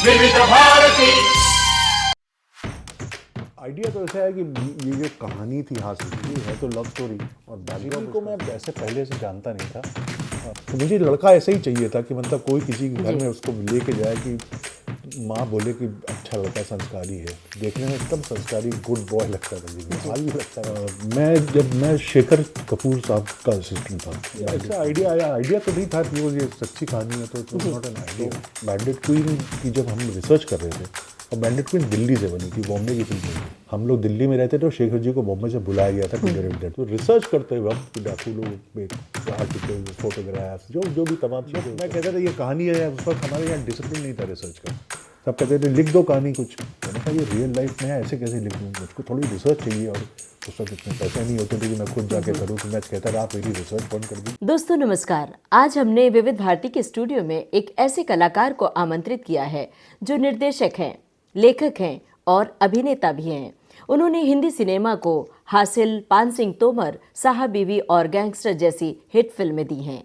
विविध भारती। आइडिया तो ऐसा है कि ये जो कहानी थी हासिल की है तो लव स्टोरी और बैकग्राउंड को मैं ऐसे पहले से जानता नहीं था। तो मुझे लड़का ऐसा ही चाहिए था कि मतलब कोई किसी के घर में उसको लेके जाए कि माँ बोले कि अच्छा लड़का संस्कारी है, देखने में एकदम संस्कारी गुड बॉय लगता था मुझे, आज भी लगता है। मैं शेखर कपूर साहब का असिस्टेंट था, ऐसा आइडिया आया। आइडिया तो नहीं था कि वो ये सच्ची कहानी है, तो not an idea. Bandit queen की जब हम रिसर्च कर रहे थे, और बैंडिट क्वीन दिल्ली से बनी थी, बॉम्बे की फिल्म थी। हम लोग दिल्ली में रहते थे और शेखर जी को बॉम्बे से बुलाया गया था डायरेक्टर। तो रिसर्च करते वक्त डाकू लोग आर्टिकल, फोटोग्राफ्स, जो भी तमाम चीज़ें, मैं कहता था ये कहानी है। उस वक्त हमारे यहाँ डिसिप्लिन नहीं था रिसर्च का। सब कहते थे लिख दो कहानी कुछ। मैंने कहा ये रियल लाइफ में है, ऐसे कैसे लिख दूँ, मुझको थोड़ी रिसर्च चाहिए। और उस वक्त इतने पैसे नहीं होते थे कि मैं खुद जाके करूँ, तो मैं कहता रहा आप मेरी रिसर्च बंद कर दी। दोस्तों नमस्कार। आज हमने विविध भारती के स्टूडियो में एक ऐसे कलाकार को आमंत्रित किया है जो निर्देशक हैं, लेखक हैं और अभिनेता भी हैं। उन्होंने हिंदी सिनेमा को हासिल, पान सिंह तोमर, साहब बीवी और गैंगस्टर जैसी हिट फिल्में दी हैं।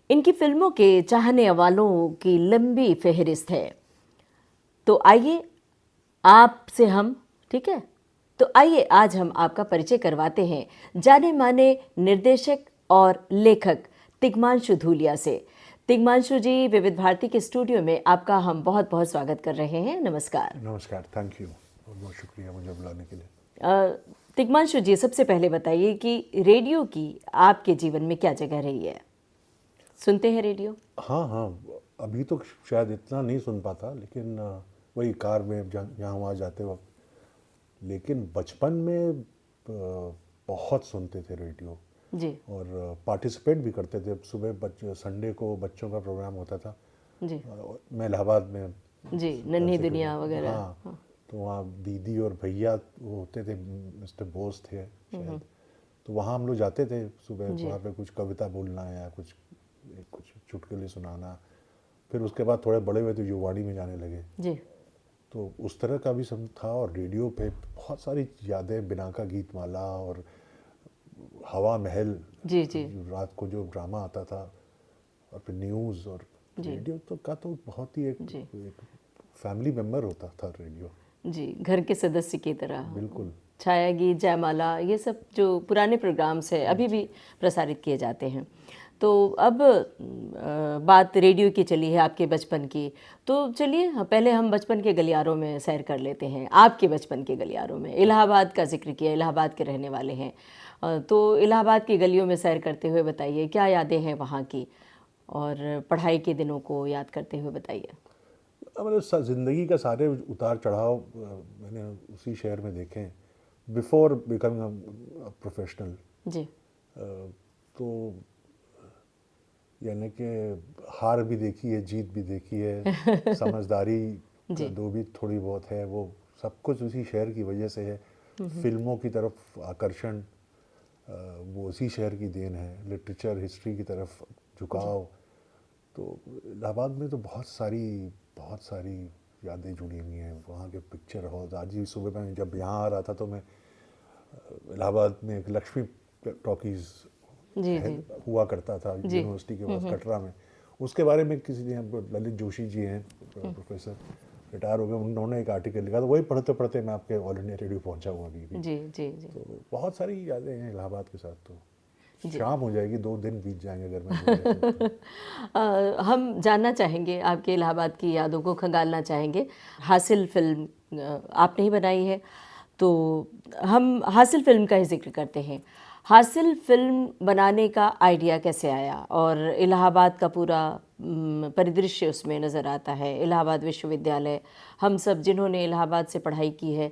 इनकी फिल्मों के चाहने वालों की लंबी फहरिस्त है। तो आइए आपसे हम, ठीक है, तो आइए आज हम आपका परिचय करवाते हैं जाने माने निर्देशक और लेखक तिग्मांशु धूलिया से। तिग्मांशु जी, विविध भारती के स्टूडियो में आपका हम बहुत बहुत स्वागत कर रहे हैं। नमस्कार। नमस्कार, थैंक यू, बहुत बहुत शुक्रिया मुझे बुलाने के लिए। तिग्मांशु जी, सबसे पहले बताइए कि रेडियो की आपके जीवन में क्या जगह रही है? सुनते हैं रेडियो? हाँ हाँ, अभी तो शायद इतना नहीं सुन पाता, लेकिन वही कार में यहाँ वहाँ जाते वक्त। लेकिन बचपन में बहुत सुनते थे रेडियो जी और पार्टिसिपेट भी करते थे। सुबह संडे को बच्चों का प्रोग्राम होता था जी मैं इलाहाबाद में, जी, नन्ही दुनिया वगैरह। हाँ, तो वहाँ दीदी और भैया वो होते थे, मिस्टर बोस थे शायद, तो वहाँ हम लोग जाते थे सुबह। वहाँ पे कुछ कविता बोलना या कुछ चुटकुले सुनाना। फिर उसके बाद थोड़े बड़े हुए तो युवाणी में जाने लगे, जी तो उस तरह का भी सब था। और रेडियो पे बहुत सारी यादें, बिना का गीतमाला और हवा महल, जी जी रात को जो ड्रामा आता था, और फिर न्यूज़। और रेडियो तो बहुत ही एक फैमिली मेम्बर होता था रेडियो। जी, घर के सदस्य की तरह। बिल्कुल। छाया गीत, जयमाला, ये सब जो पुराने प्रोग्राम्स हैं अभी भी प्रसारित किए जाते हैं। तो अब बात रेडियो की चली है आपके बचपन की, तो चलिए पहले हम बचपन के गलियारों में सैर कर लेते हैं। आपके बचपन के गलियारों में, इलाहाबाद का जिक्र किया, इलाहाबाद के रहने वाले हैं, तो इलाहाबाद की गलियों में सैर करते हुए बताइए क्या यादें हैं वहाँ की, और पढ़ाई के दिनों को याद करते हुए बताइए। मतलब ज़िंदगी का सारे उतार चढ़ाव मैंने उसी शहर में देखे हैं, बिफोर बिकमिंग प्रोफेशनल। जी तो यानी कि हार भी देखी है, जीत भी देखी है, समझदारी जो भी थोड़ी बहुत है, वो सब कुछ उसी शहर की वजह से है। फिल्मों की तरफ आकर्षण वो उसी शहर की देन है। लिटरेचर, हिस्ट्री की तरफ झुकाव, तो इलाहाबाद में तो बहुत सारी यादें जुड़ी हुई हैं। वहाँ के पिक्चर हॉल, आज ही सुबह मैं जब यहाँ आ रहा था तो मैं इलाहाबाद में एक लक्ष्मी टॉकीज़ जी जी हुआ करता था यूनिवर्सिटी के पास कटरा में। उसके बारे में किसी ने, ललित जोशी जी हैं प्रोफेसर, रिटायर हो गए, उन्होंने एक आर्टिकल लिखा, तो वही पढ़ते पढ़ते मैं आपके ऑल इंडिया रेडियो पहुंचा हूँ अभी भी। जी जी जी। तो बहुत सारी यादें हैं इलाहाबाद के साथ। तो शाम हो जाएगी, 2 दिन बीत जाएंगे अगर मैं हम जानना चाहेंगे आपके इलाहाबाद की यादों को, खंगालना चाहेंगे। हासिल फिल्म आपने ही बनाई है, तो हम हासिल फिल्म का ही जिक्र करते हैं। हासिल फिल्म बनाने का आइडिया कैसे आया, और इलाहाबाद का पूरा परिदृश्य उसमें नज़र आता है। इलाहाबाद विश्वविद्यालय, हम सब जिन्होंने इलाहाबाद से पढ़ाई की है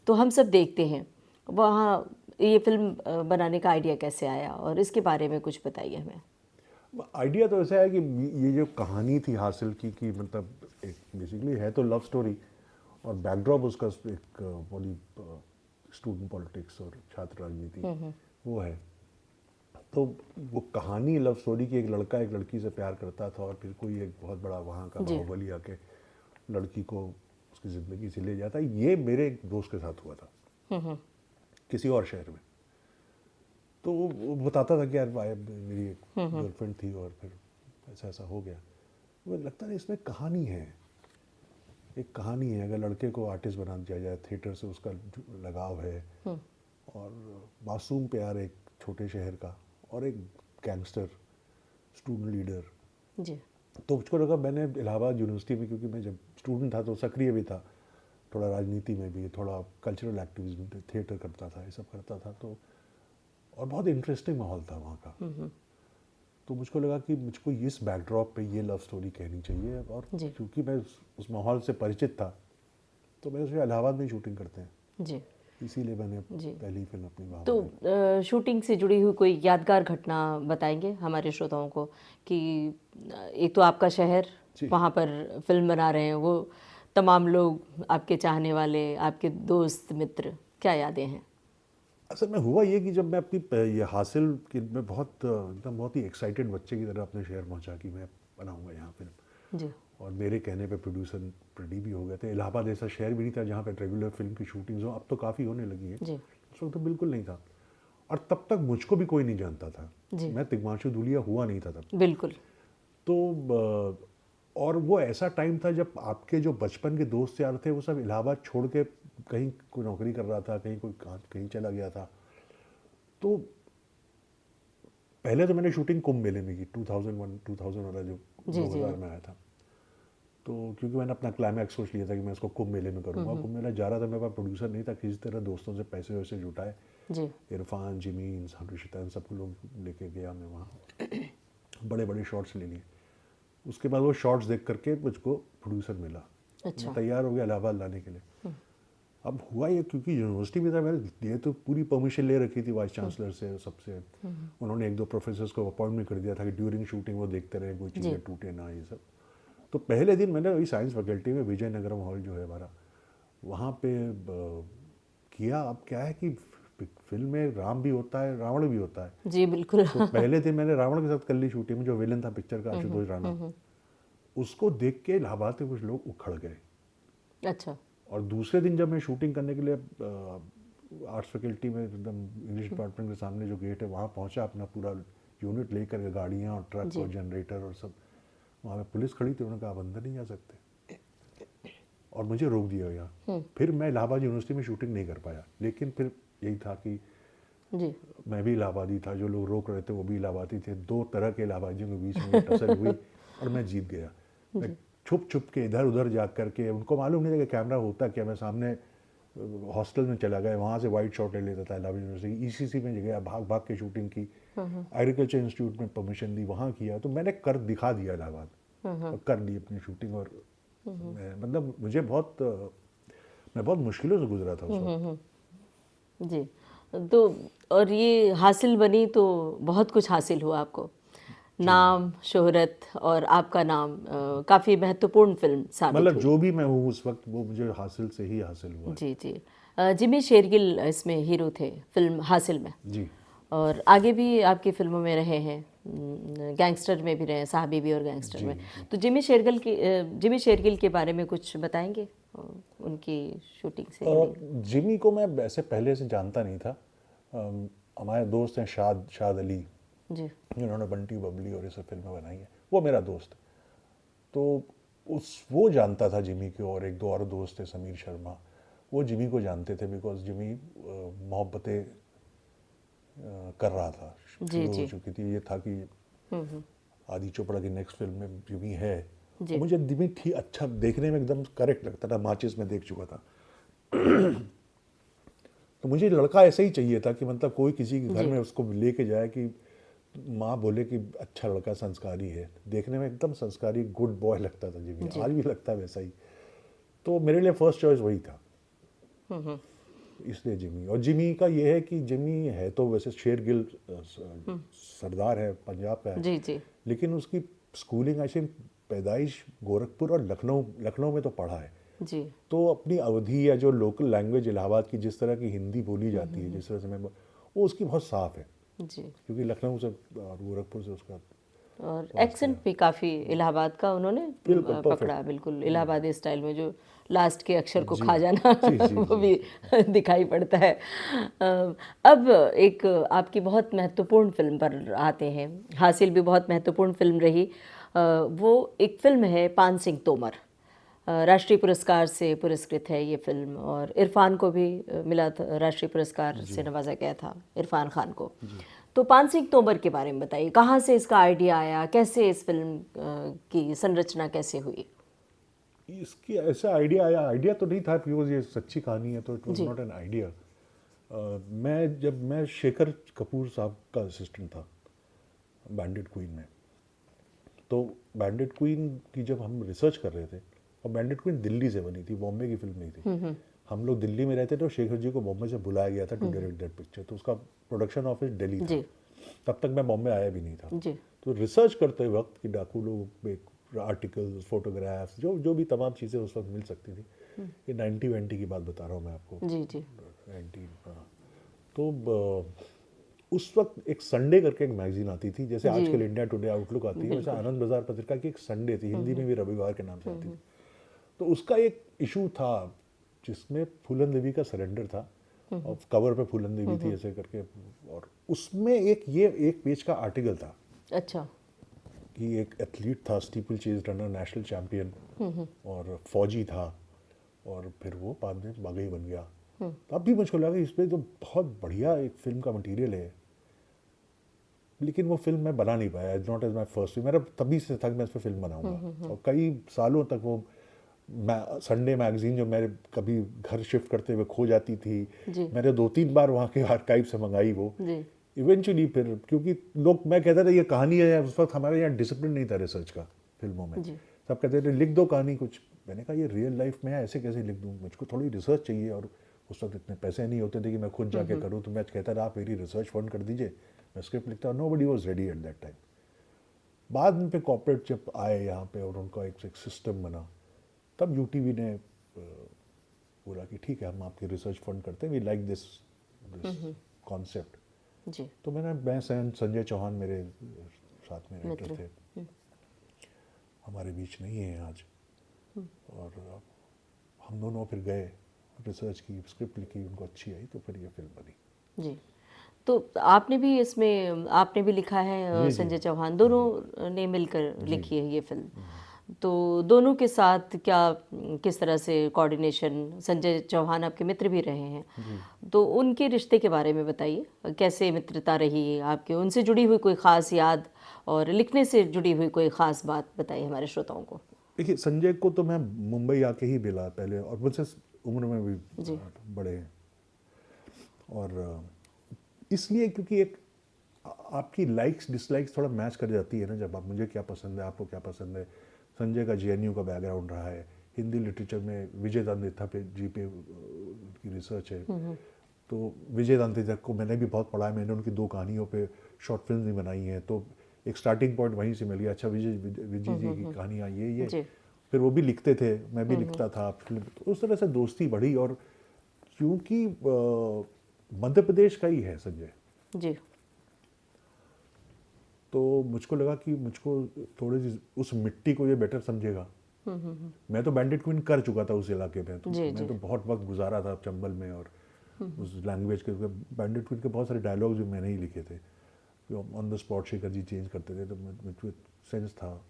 तो हम सब देखते हैं वहाँ। ये फिल्म बनाने का आइडिया कैसे आया, और इसके बारे में कुछ बताइए हमें। आइडिया तो ऐसा है कि ये जो कहानी थी हासिल की कि मतलब एक बेसिकली है तो लव स्टोरी, और बैकड्रॉप उसका एक बोली स्टूडेंट पॉलिटिक्स और छात्र राजनीति वो है। तो वो कहानी लव स्टोरी की, एक लड़का एक लड़की से प्यार करता था, और फिर कोई एक बहुत बड़ा वहाँ का बाहुबली आके लड़की को उसकी ज़िंदगी से ले जाता। ये मेरे एक दोस्त के साथ हुआ था किसी और शहर में। तो वो बताता था कि यार मेरी एक गर्लफ्रेंड थी और फिर ऐसा ऐसा हो गया। मुझे लगता नहीं इसमें कहानी है, एक कहानी है। अगर लड़के को आर्टिस्ट बना दिया जाए, थिएटर से उसका लगाव है और मासूम प्यार एक छोटे शहर का और एक गैंगस्टर स्टूडेंट लीडर। जी तो मुझको लगा, मैंने इलाहाबाद यूनिवर्सिटी में, क्योंकि मैं जब स्टूडेंट था तो सक्रिय भी था, थोड़ा राजनीति में भी, थोड़ा कल्चरल एक्टिविज्म, थिएटर करता था, ये सब करता था, तो और बहुत इंटरेस्टिंग माहौल था वहाँ का। तो मुझको लगा कि मुझको इस बैकड्रॉप पे ये लव स्टोरी कहनी चाहिए, और जी। क्योंकि मैं उस माहौल से परिचित था तो मैं उसे इलाहाबाद में ही शूटिंग करते हैं, जी इसीलिए मैंने जी। पहली फिल्म अपनी वहाँ तो शूटिंग से जुड़ी हुई कोई यादगार घटना बताएंगे हमारे श्रोताओं को कि एक तो आपका शहर, जी। वहाँ पर फिल्म बना रहे हैं, वो तमाम लोग आपके चाहने वाले, आपके दोस्त मित्र, क्या यादें हैं? असल में हुआ ये कि जब मैं अपनी ये हासिल कि मैं बहुत एकदम बहुत ही एक्साइटेड बच्चे की तरह अपने शहर पहुंचा कि मैं बनाऊंगा यहाँ फिल्म, जी और मेरे कहने पे प्रोड्यूसर रेडी भी हो गए थे। इलाहाबाद ऐसा शहर भी नहीं था जहाँ पे रेगुलर फिल्म की शूटिंग्स हो, अब तो काफ़ी होने लगी है, जी उस वक्त तो बिल्कुल नहीं था। और तब तक मुझको भी कोई नहीं जानता था, जी। मैं तिग्मांशु धूलिया हुआ नहीं था तब। बिल्कुल। तो और वो ऐसा टाइम था जब आपके जो बचपन के दोस्त यार थे वो सब इलाहाबाद छोड़ के कहीं कोई नौकरी कर रहा था, कहीं कोई कहीं चला गया था। तो पहले तो मैंने शूटिंग कुंभ मेले में की, 2000 वाला जो जी, 2000 में आया था। तो क्योंकि मैंने अपना क्लाइमैक्स सोच लिया था कि मैं इसको कुंभ मेले में करूँगा। कुंभ मेला जा रहा था, मेरे पास प्रोड्यूसर नहीं था, किसी तरह दोस्तों से पैसे वैसे जुटाए, जी इरफान, जिमी, हर्षिता, इन सबको लोग लेके गया मैं वहाँ, बड़े बड़े शॉट्स ले लिए। उसके बाद वो शॉट्स देख करके मुझको प्रोड्यूसर मिला। अच्छा। मैं तैयार हो गया इलाहाबाद लाने के लिए। अब हुआ ये, क्योंकि यूनिवर्सिटी में था, मैंने ये तो पूरी परमिशन ले रखी थी वाइस चांसलर से, सबसे। उन्होंने एक दो प्रोफेसर्स को अपॉइंटमेंट कर दिया था कि ड्यूरिंग शूटिंग वो देखते रहे कोई चीज़ें टूटे ना, ये सब। तो पहले दिन मैंने वही साइंस फैकल्टी में विजयनगरम हॉल जो है हमारा, वहाँ पे किया। अब क्या है कि फिल्म में राम भी होता है, रावण भी होता है। जी बिल्कुल। तो पहले दिन मैंने रावण के साथ कर ली शूटिंग में, जो विलन था पिक्चर का, आशुतोष राणा। उसको देख के इलाहाबाद के कुछ लोग उखड़ गए। अच्छा। और दूसरे दिन जब मैं शूटिंग करने के लिए आर्ट्स फैकल्टी में एकदम इंग्लिश डिपार्टमेंट के सामने जो गेट है वहाँ पहुँचा, अपना पूरा यूनिट लेकर के, गाड़ियाँ और ट्रक और जनरेटर और सब, वहाँ पे पुलिस खड़ी थी। उन्होंने कहा आप अंदर नहीं जा सकते, और मुझे रोक दिया गया। फिर मैं इलाहाबाद यूनिवर्सिटी में शूटिंग नहीं कर पाया, लेकिन फिर यही था कि जी मैं भी इलाहाबादी था, जो लोग रोक रहे थे वो भी इलाहाबादी थे, दो तरह के इलाहाबादियों के बीच में टसल हुई और मैं जीत गया। मैं छुप छुप के इधर उधर जा करके, उनको मालूम नहीं था कि कैमरा होता क्या, मैं सामने हॉस्टल में चला गया, वहाँ से वाइट शॉट ले लेता था इलाहाबाद यूनिवर्सिटी। ईसीसी में गया, भाग भाग के शूटिंग की, एग्रीकल्चर इंस्टीट्यूट में परमिशन दी, वहाँ किया। तो मैंने कर दिखा दिया इलाहाबाद, और कर ली अपनी शूटिंग। और मतलब मुझे मैं बहुत मुश्किलों से गुजरा था उस वक्त। जी। तो और ये हासिल बनी तो बहुत कुछ हासिल हुआ आपको, नाम, शोहरत, और आपका नाम काफ़ी महत्वपूर्ण फिल्म साबित मतलब हुई। जो भी मैं हूँ उस वक्त, वो मुझे हासिल से ही हासिल हुआ है। जी जी। जिमी शेरगिल इसमें हीरो थे फिल्म हासिल में, जी। और आगे भी आपकी फिल्मों में रहे हैं, गैंगस्टर में भी रहे, साहबी भी और गैंगस्टर में। तो जिमी शेरगिल के बारे में कुछ बताएंगे, उनकी शूटिंग से जुड़ी? जिमी को मैं वैसे पहले से जानता नहीं था। हमारे दोस्त हैं शाद अली, जी जिन्होंने बंटी बबली और ये सब फिल्में बनाई हैं, वो मेरा दोस्त। तो वो जानता था जिमी को, और एक दो और दोस्त थे, समीर शर्मा, वो जिमी को जानते थे, बिकॉज जिमी मोहब्बतें कर रहा था, शुरू हो चुकी थी। ये था कि आदि चोपड़ा की नेक्स्ट फिल्म में जिमी है। और मुझे जिमी ठीक अच्छा देखने में एकदम करेक्ट लगता था, माचिस में देख चुका था। तो मुझे लड़का ऐसा ही चाहिए था कि मतलब कोई किसी के घर में उसको लेके जाए कि माँ बोले कि अच्छा लड़का, संस्कारी है, देखने में एकदम संस्कारी गुड बॉय लगता था जिमी। आज भी लगता है वैसा ही। तो मेरे लिए फर्स्ट चॉइस वही था, इसलिए जिमी। और जिमी का ये है कि जिमी है तो वैसे शेरगिल सरदार है, पंजाब का है, जी जी। लेकिन उसकी स्कूलिंग ऐसे पैदाइश गोरखपुर और लखनऊ में तो पढ़ा है। जी। तो अपनी अवधि या जो लोकल लैंग्वेज इलाहाबाद की जिस तरह की हिंदी बोली जाती है, जिस तरह से वो उसकी बहुत साफ है, जी। क्योंकि लखनऊ से और गोरखपुर से उसका, और एक्सेंट भी काफ़ी इलाहाबाद का उन्होंने पकड़ा, बिल्कुल इलाहाबादी स्टाइल में, जो लास्ट के अक्षर को खा जाना वो भी दिखाई पड़ता है। अब एक आपकी बहुत महत्वपूर्ण फिल्म पर आते हैं। हासिल भी बहुत महत्वपूर्ण फिल्म रही, वो एक फिल्म है पान सिंह तोमर, राष्ट्रीय पुरस्कार से पुरस्कृत है ये फिल्म, और इरफान को भी मिला था, राष्ट्रीय पुरस्कार से नवाजा गया था इरफान खान को। तो पान सिंह तोमर के बारे में बताइए, कहाँ से इसका आइडिया आया, कैसे इस फिल्म की संरचना कैसे हुई? इसकी ऐसा आइडिया तो नहीं था, बिकॉज ये सच्ची कहानी है तो it was not an idea. मैं शेखर कपूर साहब का असिस्टेंट था बैंडिट क्वीन में, तो बैंडिट क्वीन की जब हम रिसर्च कर रहे थे, और बैंडिट क्वीन दिल्ली से बनी थी, बॉम्बे की फिल्म नहीं थी। हम लोग दिल्ली में रहते थे और शेखर जी को बॉम्बे से बुलाया गया था टू डायरेक्ट दैट पिक्चर, तो उसका प्रोडक्शन ऑफिस दिल्ली था। तब तक मैं बॉम्बे आया भी नहीं था। तो रिसर्च करते वक्त कि डाकू लोग आर्टिकल्स, फोटोग्राफ्स, जो भी तमाम चीज़ें उस वक्त मिल सकती थी, ये 90 की बात बता रहा हूँ मैं आपको। 19, हाँ। तो उस वक्त एक संडे करके एक मैगजीन आती थी, जैसे आजकल इंडिया टुडे, आउटलुक आती है, वैसे आनंद बाजार पत्रिका की एक संडे थी, हिंदी में भी रविवार के नाम से आती थी। तो उसका एक इशू था जिसमें फूलन देवी का सरेंडर था, और कवर पे फूलन देवी थी ऐसे करके, और उसमें एक पेज का आर्टिकल था। अच्छा। कि एक एथलीट था, steeple chase runner, national champion, और फौजी था, और फिर वो बाद में बागई बन गया। तब भी मुझको लगा इसमें तो बहुत बढ़िया एक फिल्म का मटेरियल है, लेकिन वो फिल्म मैं बना नहीं पाया। It's not as my first film. मेरा तभी से था कि मैं इस पर फिल्म बनाऊंगा, और कई सालों तक वो संडे मैगजीन जो मेरे कभी घर शिफ्ट करते हुए खो जाती थी, मैंने 2-3 बार वहाँ के आर्काइव से मंगाई वो। इवेंचुअली फिर, क्योंकि लोग, मैं कहता था ये कहानी है, उस वक्त हमारे यहाँ डिसिप्लिन नहीं था रिसर्च का फिल्मों में। सब कहते थे लिख दो कहानी कुछ। मैंने कहा ये रियल लाइफ में है, ऐसे कैसे लिख दूँ, मुझको थोड़ी रिसर्च चाहिए, और उस वक्त इतने पैसे नहीं होते थे कि मैं खुद जाके करूँ। तो मैं कहता था आप मेरी रिसर्च फंड कर दीजिए, मैं स्क्रिप्ट लिखता। Nobody was ready at that time. बाद में कॉर्पोरेट जब आए यहाँ पे और उनका एक सिस्टम बना, तब यूटीवी ने बोला कि ठीक है हम आपकी रिसर्च फंड करते हैं, वी लाइक दिस कॉन्सेप्ट। तो मैं संजय चौहान मेरे साथ में राइटर थे, हमारे बीच नहीं है आज, और हम दोनों फिर गए, रिसर्च की, स्क्रिप्ट लिखी, उनको अच्छी आई, तो फिर ये फिल्म बनी। जी। तो आपने भी इसमें, आपने भी लिखा है, संजय चौहान, दोनों ने मिलकर लिखी है ये फिल्म। तो दोनों के साथ क्या, किस तरह से कोऑर्डिनेशन, संजय चौहान आपके मित्र भी रहे हैं, तो उनके रिश्ते के बारे में बताइए, कैसे मित्रता रही आपके, उनसे जुड़ी हुई कोई ख़ास याद और लिखने से जुड़ी हुई कोई ख़ास बात बताइए हमारे श्रोताओं को। देखिए, संजय को तो मैं मुंबई आके ही मिला पहले, और मुझसे उम्र में भी बड़े हैं, और इसलिए क्योंकि एक आपकी लाइक्स डिसलाइक्स थोड़ा मैच कर जाती है ना, जब आप, मुझे क्या पसंद है, आपको क्या पसंद है। संजय का जेएनयू का बैकग्राउंड रहा है, हिंदी लिटरेचर में विजय दांदेथा पे की रिसर्च है, तो विजय दांदेथा को मैंने भी बहुत पढ़ा है, मैंने उनकी 2 कहानियों पे शॉर्ट फिल्म भी बनाई हैं, तो एक स्टार्टिंग पॉइंट वहीं से मिल गया। अच्छा, विजय जी की कहानियाँ ये फिर वो भी लिखते थे, मैं भी लिखता था फिल्म, तो उस तरह से दोस्ती बढ़ी। और क्योंकि मध्य प्रदेश का ही है संजय जी, तो मुझको लगा कि मुझको थोड़ी सी उस मिट्टी को ये बेटर समझेगा। मैं तो बैंडिट क्वीन कर चुका था उस इलाके में, तो मैं तो बहुत वक्त गुजारा था चंबल में, और उस लैंग्वेज के बैंडिट क्वीन के बहुत सारे डायलॉग्स भी मैंने ही लिखे थे, on the spot Shekhar ji change करते थे, तो मुझको सेंस था।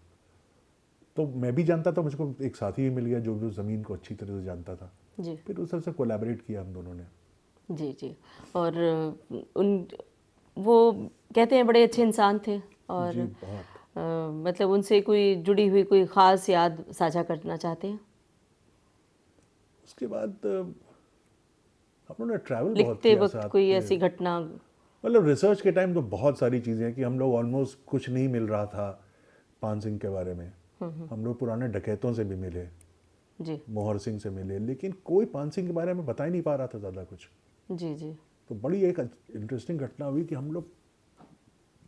तो मैं भी जानता था, मुझको एक साथी भी मिल गया जो ज़मीन को अच्छी तरह से जानता था जी। फिर उस तरह से कोलैबोरेट किया हम दोनों ने। जी। और वो कहते हैं बड़े अच्छे इंसान थे, और मतलब उनसे कोई जुड़ी हुई कोई ख़ास याद साझा करना चाहते हैं? उसके बाद हम लोगों ने ट्रैवल बहुत किया वक्त साथ, कोई ऐसी घटना? मतलब रिसर्च के टाइम तो बहुत सारी चीज़ें हैं कि हम लोग ऑलमोस्ट कुछ नहीं मिल रहा था पान सिंह के बारे में। हम लोग पुराने डकैतों से भी मिले जी, मोहर सिंह से मिले, लेकिन कोई पान सिंह के बारे में बता ही नहीं पा रहा था ज़्यादा कुछ। जी। तो बड़ी एक इंटरेस्टिंग घटना हुई कि हम लोग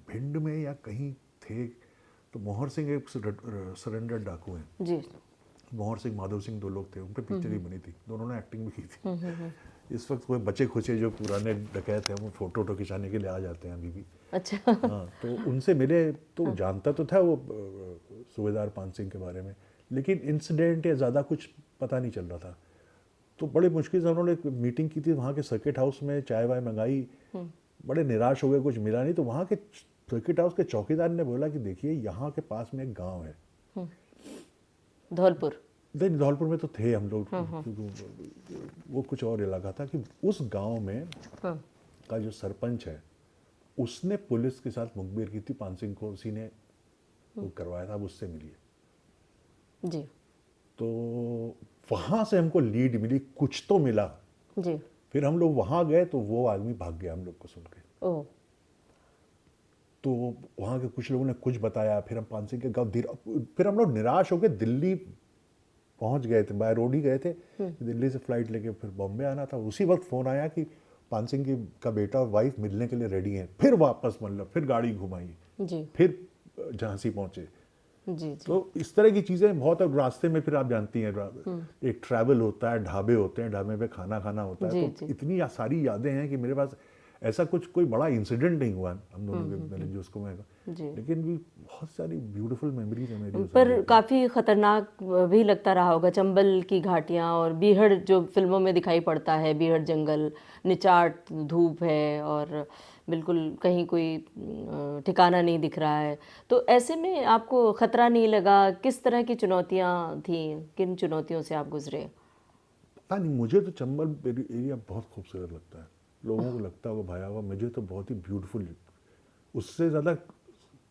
भिंड में या कहीं थे, तो मोहर सिंह एक सरेंडर डाकू हैं जी, मोहर सिंह, माधव सिंह 2 लोग थे, उन पर पिक्चर ही बनी थी, दोनों ने एक्टिंग भी की थी। इस वक्त कोई बचे खुचे जो पुराने डकैत हैं वो फोटो खिंचाने के लिए आ जाते हैं अभी भी। अच्छा। हाँ, तो उनसे मिले, तो जानता तो था वो सूबेदार पान सिंह के बारे में, लेकिन इंसिडेंट या ज़्यादा कुछ पता नहीं चल रहा था। तो बड़े मुश्किल से उन्होंने मीटिंग की थी वहाँ के सर्किट हाउस में, चाय वाय मंगाई, बड़े निराश हो गए, कुछ मिला नहीं। तो वहाँ के सर्किट हाउस के चौकीदार ने बोला कि देखिए यहाँ के पास में एक गांव है, धौलपुर। नहीं धौलपुर में तो थे हम लोग, वो कुछ और इलाका था, कि उस गांव में का जो सरपंच है उसने पुलिस के साथ मुखबिर की थी, पान सिंह को उसी ने वो करवाया था, अब उससे मिलिए। जी तो वहाँ से हमको लीड मिली, कुछ तो मिला। जी। फिर हम लोग वहाँ गए तो वो आदमी भाग गया हम लोग को सुन के। ओह। तो वहाँ के कुछ लोगों ने कुछ बताया, फिर हम पान सिंह के गाँव, फिर हम लोग निराश होकर दिल्ली पहुँच गए थे, बाय रोड ही गए थे, दिल्ली से फ्लाइट लेके फिर बॉम्बे आना था। उसी वक्त फ़ोन आया कि पान सिंह का बेटा और वाइफ मिलने के लिए रेडी हैं। फिर वापस मतलब फिर गाड़ी घुमाई जी फिर झांसी पहुँचे। जी। तो इस तरह की चीज़ें बहुत, अब रास्ते में फिर आप जानती हैं एक ट्रैवल होता है, ढाबे होते हैं, ढाबे पे खाना खाना होता है, तो इतनी सारी यादें हैं कि मेरे पास ऐसा कुछ कोई बड़ा इंसिडेंट नहीं हुआ हम दोनों के मैंने जो उसको मैं, लेकिन भी बहुत सारी ब्यूटीफुल मेमोरीज है मेरी। पर काफ़ी ख़तरनाक भी लगता रहा होगा चंबल की घाटियाँ, और बीहड़ जो फिल्मों में दिखाई पड़ता है, बीहड़ जंगल, निचाट धूप है और बिल्कुल कहीं कोई ठिकाना नहीं दिख रहा है। तो ऐसे में आपको ख़तरा नहीं लगा? किस तरह की चुनौतियाँ थी, किन चुनौतियों से आप गुजरे? पता नहीं, मुझे तो चंबल एरिया बहुत खूबसूरत लगता है, लोगों को लगता होगा भयावह, मुझे तो बहुत ही ब्यूटीफुल, उससे ज़्यादा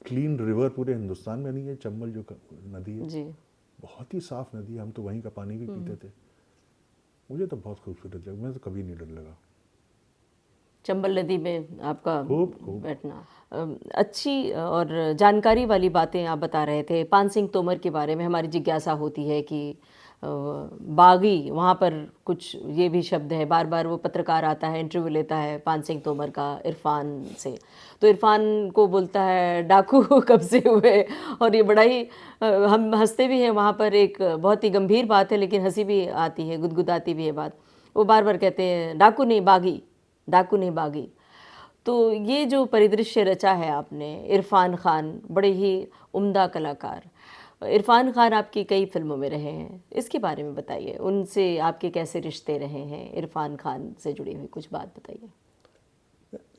क्लीन रिवर पूरे हिंदुस्तान में नहीं है चंबल जो नदी है। जी। बहुत ही साफ नदी है, हम तो वहीं का पानी भी पीते थे। मुझे तो बहुत खूबसूरत लगा, मुझे तो कभी नहीं डर लगा चंबल नदी में आपका खूब बैठना। अच्छी और जानकारी वाली बातें आप बता रहे थे। पान सिंह तोमर के बारे में हमारी जिज्ञासा होती है कि बागी, वहाँ पर कुछ ये भी शब्द है, बार बार वो पत्रकार आता है, इंटरव्यू लेता है पान सिंह तोमर का इरफान से, तो इरफान को बोलता है डाकू कब से हुए, और ये बड़ा ही हम हंसते भी हैं वहाँ पर, एक बहुत ही गंभीर बात है लेकिन हंसी भी आती है, गुदगुदाती भी है बात। वो बार बार कहते हैं डाकू नहीं बागी, डाकू नहीं बागी। तो ये जो परिदृश्य रचा है आपने, इरफान खान बड़े ही उम्दा कलाकार, इरफान खान आपकी कई फिल्मों में रहे हैं, इसके बारे में बताइए, उनसे आपके कैसे रिश्ते रहे हैं, इरफान खान से जुड़ी हुई कुछ बात बताइए।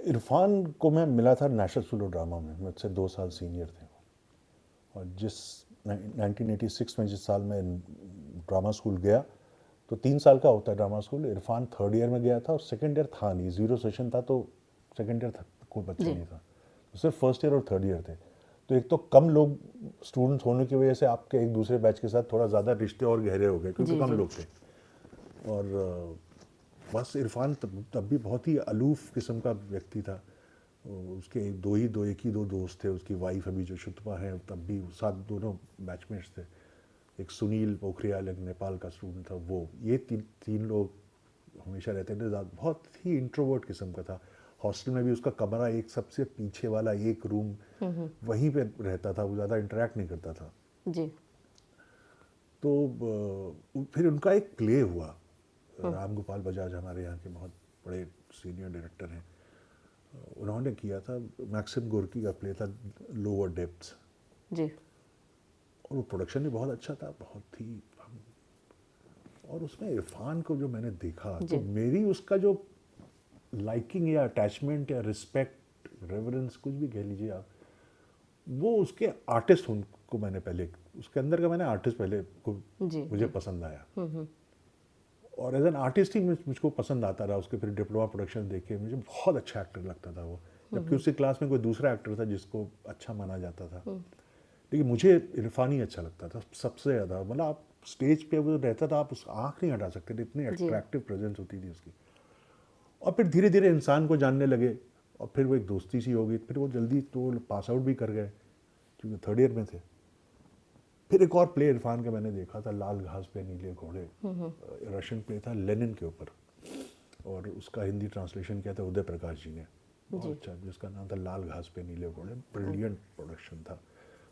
इरफान को मैं मिला था नेशनल स्कूल ऑफ ड्रामा में, मुझसे 2 साल सीनियर थे, और जिस 1986 में जिस साल मैं ड्रामा स्कूल गया, तो 3 साल का होता है drama school, Irfan 3rd year में गया था और 2nd ईयर था नहीं, 0 सेशन था, तो 2nd ईयर कोई बच्चा नहीं था, तो सिर्फ 1st ईयर और 3rd ईयर थे। तो एक तो कम लोग स्टूडेंट्स होने की वजह से आपके एक दूसरे बैच के साथ थोड़ा ज़्यादा रिश्ते और गहरे हो गए, क्योंकि कम लोग थे। और बस इरफान तब भी बहुत ही अलूफ किस्म का व्यक्ति था। उसके एक ही दो दोस्त थे, उसकी वाइफ अभी जो शुतपा है, तब भी साथ दोनों बैचमेट्स थे, एक सुनील पोखरियाल, एक नेपाल का स्टूडेंट था, वो ये तीन लोग हमेशा रहते थे। बहुत ही इंट्रोवर्ट किस्म का था। हॉस्टल में भी उसका कमरा एक सबसे पीछे वाला एक रूम, वहीं पे रहता था, वो ज़्यादा इंटरेक्ट नहीं करता था जी। तो फिर उनका एक प्ले हुआ, राम गोपाल बजाज हमारे यहाँ के बहुत बड़े सीनियर डायरेक्टर हैं, उन्होंने किया था, मैक्सिम गोर्की का प्ले था लोअर डेप्थ्स जी, और वो प्रोडक्शन भी बहुत अच्छा था, बहुत ही। और उसमें इरफान को जो मैंने देखा, तो मेरी उसका जो लाइकिंग या अटैचमेंट या रिस्पेक्ट, रेवरेंस, कुछ भी कह लीजिए आप, वो उसके आर्टिस्ट को मैंने पहले, उसके अंदर का मैंने आर्टिस्ट पहले को मुझे पसंद आया, और एज एन आर्टिस्ट ही मुझको पसंद आता रहा। उसके फिर डिप्लोमा प्रोडक्शन देखे, मुझे बहुत अच्छा एक्टर लगता था वो, जबकि उसकी क्लास में कोई दूसरा एक्टर था जिसको अच्छा माना जाता था, लेकिन मुझे इरफान ही अच्छा लगता था सबसे ज़्यादा। मतलब आप स्टेज पे वो रहता था, आप उस आँख नहीं हटा सकते थे, इतनी अट्रैक्टिव प्रेजेंस होती थी उसकी। और फिर धीरे धीरे इंसान को जानने लगे, और फिर वो एक दोस्ती सी हो गई, फिर वो जल्दी तो पास आउट भी कर गए क्योंकि 3rd ईयर में थे। फिर एक और प्ले इरफान का मैंने देखा था, लाल घास पे नीले घोड़े, रशियन प्ले था लेनिन के ऊपर, और उसका हिंदी ट्रांसलेशन किया था उदय प्रकाश जी ने, बहुत अच्छा, जिसका नाम था लाल घास पे नीले घोड़े। ब्रिलियंट प्रोडक्शन था,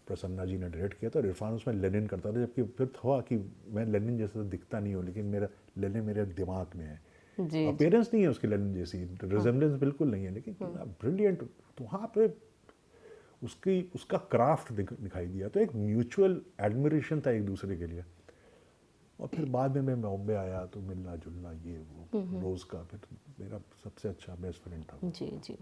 प्रसन्ना जी ने डायरेक्ट किया था, और इरफान उसमें लेनिन करता था, जबकि फिर था कि मैं लेनिन जैसा दिखता नहीं हूँ, लेकिन मेरा लेनिन मेरे दिमाग में है, अपीयरेंस नहीं है उसकी लेनिन जैसी, रिजेम्बलेंस बिल्कुल नहीं है, लेकिन ब्रिलियंट। तो वहाँ पे उसका क्राफ्ट दिखाई दिया, तो एक म्यूचुअल एडमिरेशन था एक दूसरे के लिए। और फिर बाद में मैं बॉम्बे आया तो मिलना जुलना ये वो रोज़ का फिर मेरा सबसे अच्छा बेस्ट फ्रेंड था वो। जी जी।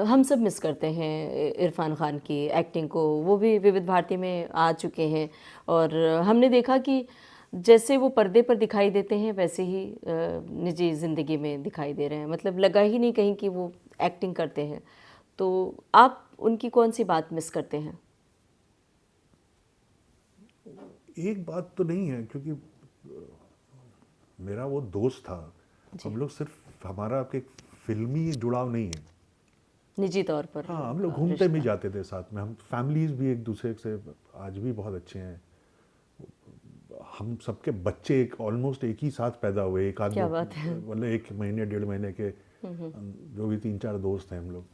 हम सब मिस करते हैं इरफान खान की एक्टिंग को। वो भी विविध भारती में आ चुके हैं और हमने देखा कि जैसे वो पर्दे पर दिखाई देते हैं वैसे ही निजी ज़िंदगी में दिखाई दे रहे हैं। मतलब लगा ही नहीं कहीं कि वो एक्टिंग करते हैं। तो आप उनकी कौन सी बात मिस करते हैं? एक बात तो नहीं है क्योंकि मेरा वो दोस्त था, हम लोग सिर्फ हमारा एक फिल्मी जुड़ाव नहीं है। निजी तौर पर हाँ, हम लोग घूमते भी जाते थे साथ में, हम फैमिलीज भी एक दूसरे से आज भी बहुत अच्छे हैं। हम सबके बच्चे एक ऑलमोस्ट एक ही साथ पैदा हुए, एक आध क्या बात है। मतलब 1 महीने 1.5 महीने के जो भी 3-4 दोस्त हैं हम लोग।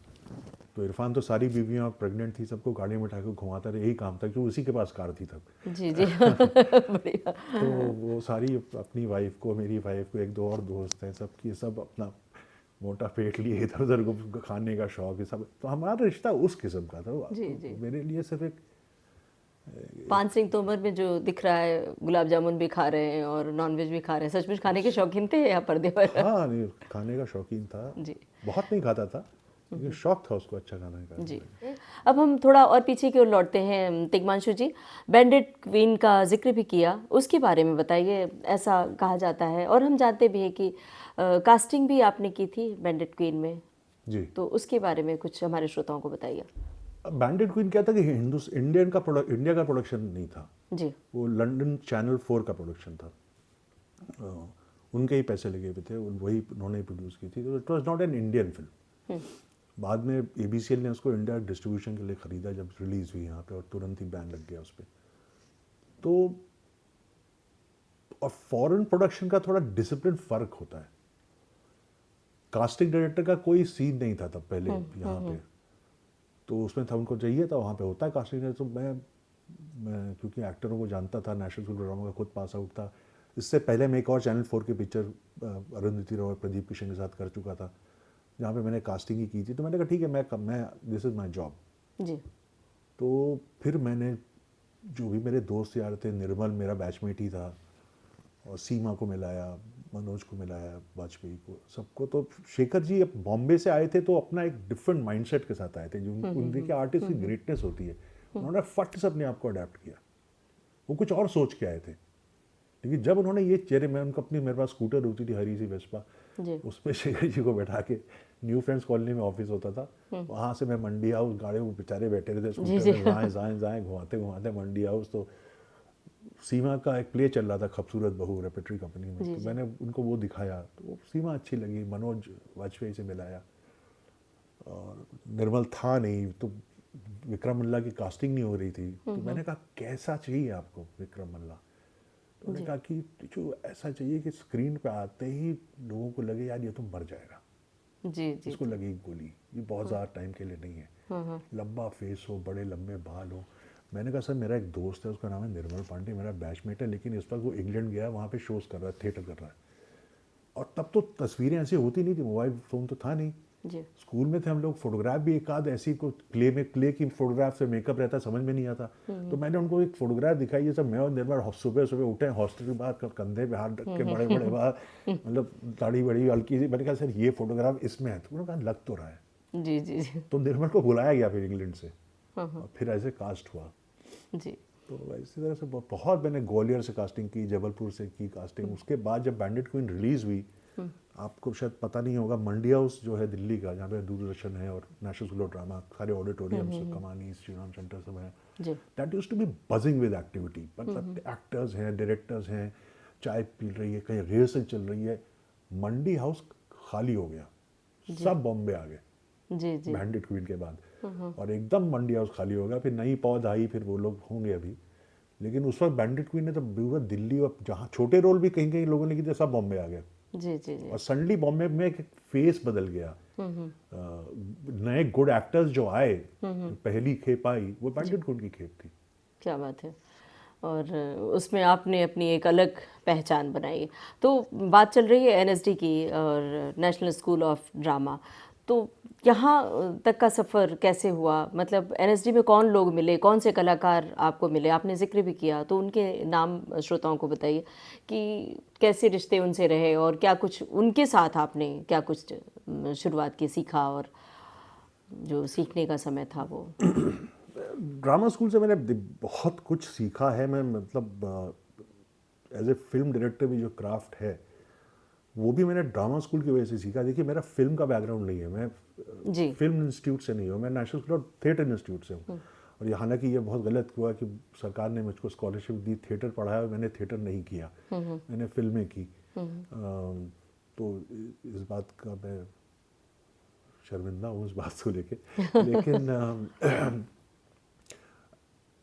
तो इरफान तो सारी बीवियाँ प्रेग्नेंट थी, सबको गाड़ी में उठा के घुमाता रहे, यही काम था क्योंकि उसी के पास कार थी तब। जी जी। बढ़िया। तो वो सारी अपनी वाइफ को, मेरी वाइफ को, एक दो और दोस्त हैं, सबकी सब अपना मोटा पेट लिए इधर उधर को खाने का शौक है सब। तो हमारा रिश्ता उस किस्म का था। जी, जी। मेरे लिए सिर्फ एक पान सिंह तोमर में जो दिख रहा है गुलाब जामुन भी खा रहे हैं और नॉनवेज भी खा रहे हैं, सचमुच खाने के शौकीन थे या पर्दे पर? हाँ, नहीं खाने का शौकीन था, जी बहुत नहीं खाता था लेकिन शौक था उसको अच्छा खाने का। जी। अब हम थोड़ा और पीछे की ओर लौटते हैं। तिग्मांशु जी, बैंडिट क्वीन का जिक्र भी किया, उसके बारे में बताइए। ऐसा कहा जाता है और हम जानते भी हैं कि कास्टिंग भी आपने की थी बैंडिट क्वीन में, जी। तो उसके बारे में कुछ हमारे श्रोताओं को बताइए। बैंडिट क्वीन क्या था कि इंडिया का प्रोडक्शन नहीं था जी वो, लंदन चैनल 4 का प्रोडक्शन था। उनके ही पैसे लगे हुए थे, वही उन्होंने प्रोड्यूस की थी, तो it was not an Indian film. बाद में एबीसीएल ने उसको इंडिया डिस्ट्रीब्यूशन के लिए ख़रीदा जब रिलीज़ हुई यहाँ पे, और तुरंत ही बैन लग गया उस पर। तो और फॉरेन प्रोडक्शन का थोड़ा डिसिप्लिन फ़र्क होता है। कास्टिंग डायरेक्टर का कोई सीन नहीं था तब पहले यहाँ पे, तो उसमें था, उनको चाहिए था, वहाँ पे होता है कास्टिंग डायरेक्टर। तो मैं क्योंकि एक्टरों को जानता था, नेशनल स्कूल ऑफ ड्रामा का खुद पास आउट था, इससे पहले मैं एक और चैनल 4 की पिक्चर अरुंधति रॉय प्रदीप किशन के साथ कर चुका था जहाँ पे मैंने कास्टिंग ही की थी। तो मैंने कहा ठीक है, मैं दिस इज़ माय जॉब। जी। तो फिर मैंने जो भी मेरे दोस्त यार थे, निर्मल मेरा बैचमेट ही था, और सीमा को मिलाया, मनोज को मिलाया, वाजपेयी को, सबको। तो शेखर जी अब बॉम्बे से आए थे तो अपना एक डिफरेंट माइंडसेट के साथ आए थे, जो उनके आर्टिस्ट की ग्रेटनेस होती है, उन्होंने फट से अपने आप को अडेप्ट किया। वो कुछ और सोच के आए थे, लेकिन जब उन्होंने ये चेहरे में, उनको अपनी, मेरे पास स्कूटर होती थी हरी सी वेस्पा, उसमें शेखर जी को बैठा के, न्यू फ्रेंड्स कॉलोनी में ऑफिस होता था, वहाँ से मैं मंडी हाउस, गाड़ी में बेचारे बैठे रहते स्कूटर में, जाएँ जाएँ जाएँ घुमाते घुमाते मंडी हाउस। तो सीमा का एक प्ले चल रहा था खूबसूरत बहू, रेपेटरी कंपनी में, तो मैंने उनको वो दिखाया, तो वो सीमा अच्छी लगी, मनोज वाजपेयी से मिलाया, और निर्मल था नहीं, तो विक्रम मल्ला की कास्टिंग नहीं हो रही थी, तो मैंने कहा कैसा चाहिए आपको विक्रम मल्ला? तो उन्होंने कहा कि जो ऐसा चाहिए कि स्क्रीन पे आते ही लोगों को लगे यार ये तो मर जाएगा, जी जी, इसको लगी गोली, ये बहुत ज़्यादा टाइम के लिए नहीं है, लंबा फेस हो, बड़े लंबे बाल हो। मैंने कहा सर मेरा एक दोस्त है, उसका नाम है निर्मल पांडे, मेरा बैचमेट है, लेकिन इस वक्त वो इंग्लैंड गया, वहाँ पे शोज़ कर रहा है, थिएटर कर रहा है। और तब तो तस्वीरें ऐसी होती नहीं थी, मोबाइल फ़ोन तो था नहीं, जी स्कूल में थे हम लोग, फोटोग्राफ भी एक आध ऐसी को क्ले की फोटोग्राफ से मेकअप रहता, समझ में नहीं आता। तो मैंने उनको एक फोटोग्राफ दिखाई, ये सब मैं और निर्मल सुबह सुबह उठे, हॉस्टल के बाद कंधे पे हाथ रख के, बड़े बड़े बाल, मतलब दाढ़ी बड़ी हल्की सी। मैंने कहा सर ये फोटोग्राफ इसमें है, तो उन्होंने कहा लग तो रहा है। जी जी जी। तो निर्मल को बुलाया गया फिर इंग्लैंड से, और फिर ऐसे कास्ट हुआ। जी तो इसी तरह से बहुत मैंने ग्वालियर से कास्टिंग की, जबलपुर से की कास्टिंग। उसके बाद जब बैंडिट क्वीन रिलीज़ हुई, आपको शायद पता नहीं होगा, मंडी हाउस जो है दिल्ली का, जहाँ पे दूरदर्शन है और नेशनल स्कूल ऑफ ड्रामा, सारे ऑडिटोरियम्स, कमानी, श्री राम सेंटर सब है, that used to be buzzing with activity. मतलब एक्टर्स हैं, डायरेक्टर्स हैं, चाय पी रही है, कहीं रिहर्सल चल रही है, मंडी हाउस खाली हो गया, सब बॉम्बे आ गए जी जी। बैंडिट क्वीन के बाद, और एकदम मंडी हाउस खाली हो गया। फिर नई पौध आई, फिर वो लोग होंगे अभी, लेकिन उस वक्त बैंडिट क्वीन ने तो पूरा दिल्ली, और जहाँ छोटे रोल भी कहीं कहीं लोगों ने किए, सब बॉम्बे आ गए। जी जी जी। और सडनली बॉम्बे में एक फेस बदल गया, नए गुड एक्टर्स जो आए, पहली खेप आई, वो बैंडिट क्वीन की खेप थी। क्या बात है। और उसमें आपने अपनी एक अलग पहचान बनाई। तो बात चल रही है एनएसडी की और नेशनल स्कूल ऑफ ड्रामा, तो यहाँ तक का सफ़र कैसे हुआ, मतलब एनएसडी में कौन लोग मिले, कौन से कलाकार आपको मिले, आपने जिक्र भी किया तो उनके नाम श्रोताओं को बताइए कि कैसे रिश्ते उनसे रहे और क्या कुछ उनके साथ आपने क्या कुछ शुरुआत की, सीखा, और जो सीखने का समय था वो। ड्रामा स्कूल से मैंने बहुत कुछ सीखा है। मैं मतलब एज ए फिल्म डायरेक्टर भी जो क्राफ्ट है वो भी मैंने ड्रामा स्कूल की वजह से सीखा। देखिए मेरा फिल्म का बैकग्राउंड नहीं है, मैं फिल्म इंस्टीट्यूट से नहीं हूँ, मैं national school of theatre institute से हूँ। और हालांकि ये बहुत गलत हुआ कि सरकार ने मुझको स्कॉलरशिप दी, थिएटर पढ़ाया और मैंने थिएटर नहीं किया, मैंने फिल्में की। तो इस बात का मैं शर्मिंदा हूँ, इस बात को लेके। लेकिन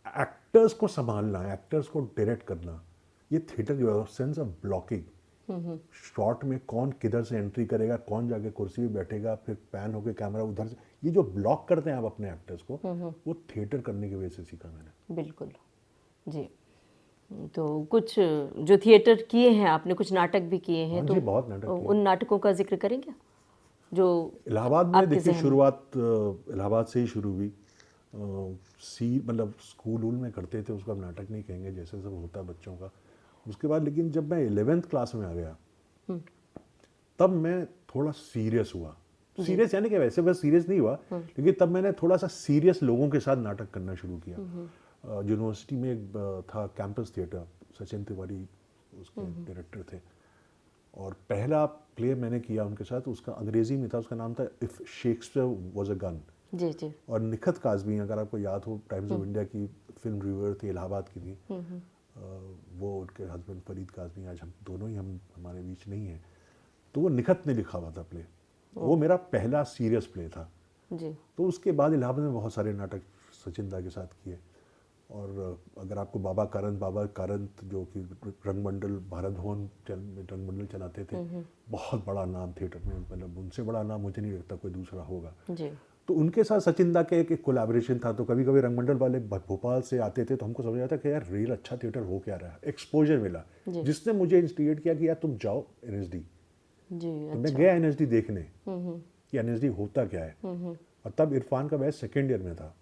एक्टर्स को संभालना, एक्टर्स को डायरेक्ट करना, ये थिएटर की सेंस ऑफ ब्लॉकिंग, शॉट में कौन किधर से एंट्री करेगा, कौन जाके कुर्सी पे बैठेगा, फिर पैन होके कैमरा उधर से, ये जो ब्लॉक करते हैं आप अपने एक्टर्स को, वो थिएटर करने की वजह से सीखा मैंने। बिल्कुल जी। तो कुछ जो थिएटर किए हैं आपने, कुछ नाटक भी किए हैं, तो जी बहुत नाटक किए। उन नाटकों का जिक्र करेंगे जो इलाहाबाद में? देखिए शुरुआत इलाहाबाद से ही शुरू हुई। मतलब स्कूल में करते थे उसका, नाटक नहीं कहेंगे, जैसे सब होता है बच्चों का। उसके बाद लेकिन जब मैं 11th क्लास में आ गया तब मैं थोड़ा सीरियस हुआ। सीरियस यानी कि वैसे बस सीरियस नहीं हुआ, लेकिन तब मैंने थोड़ा सा सीरियस लोगों के साथ नाटक करना शुरू किया। यूनिवर्सिटी में एक था कैंपस थिएटर, सचिन तिवारी उसके डायरेक्टर थे, और पहला प्ले मैंने किया उनके साथ, उसका अंग्रेजी में था, उसका नाम था if Shakespeare was a gun. जी जी। और निखत काज़मी, अगर आपको याद हो, टाइम्स ऑफ इंडिया की फिल्म रिव्यूअर थी, इलाहाबाद की थी। वो उनके हस्बैंड फरीद काज़मी, आज हम दोनों ही हमारे बीच नहीं है, तो वो निखत ने लिखा हुआ था प्ले। वो मेरा पहला सीरियस प्ले था जी। तो उसके बाद इलाहाबाद में बहुत सारे नाटक सचिन दा के साथ किए। और अगर आपको बाबा कारंत जो कि रंगमंडल, भारत भवन रंगमंडल चलाते थे, बहुत बड़ा नाम थिएटर में, मतलब उनसे बड़ा नाम मुझे नहीं लगता कोई दूसरा होगा जी। तो उनके साथ सचिन दा के एक कोलैबोरेशन था। तो कभी कभी रंगमंडल वाले भोपाल से आते थे तो हमको समझ आता कि यार रियल अच्छा थिएटर हो क्या रहा है। एक्सपोजर मिला जिसने मुझे इंस्टिगेट किया कि यार तुम जाओ एनएसडी। तो मैं गया एनएसडी देखने कि एनएसडी होता क्या है। और तब इरफान का बैच सेकेंड ईयर में था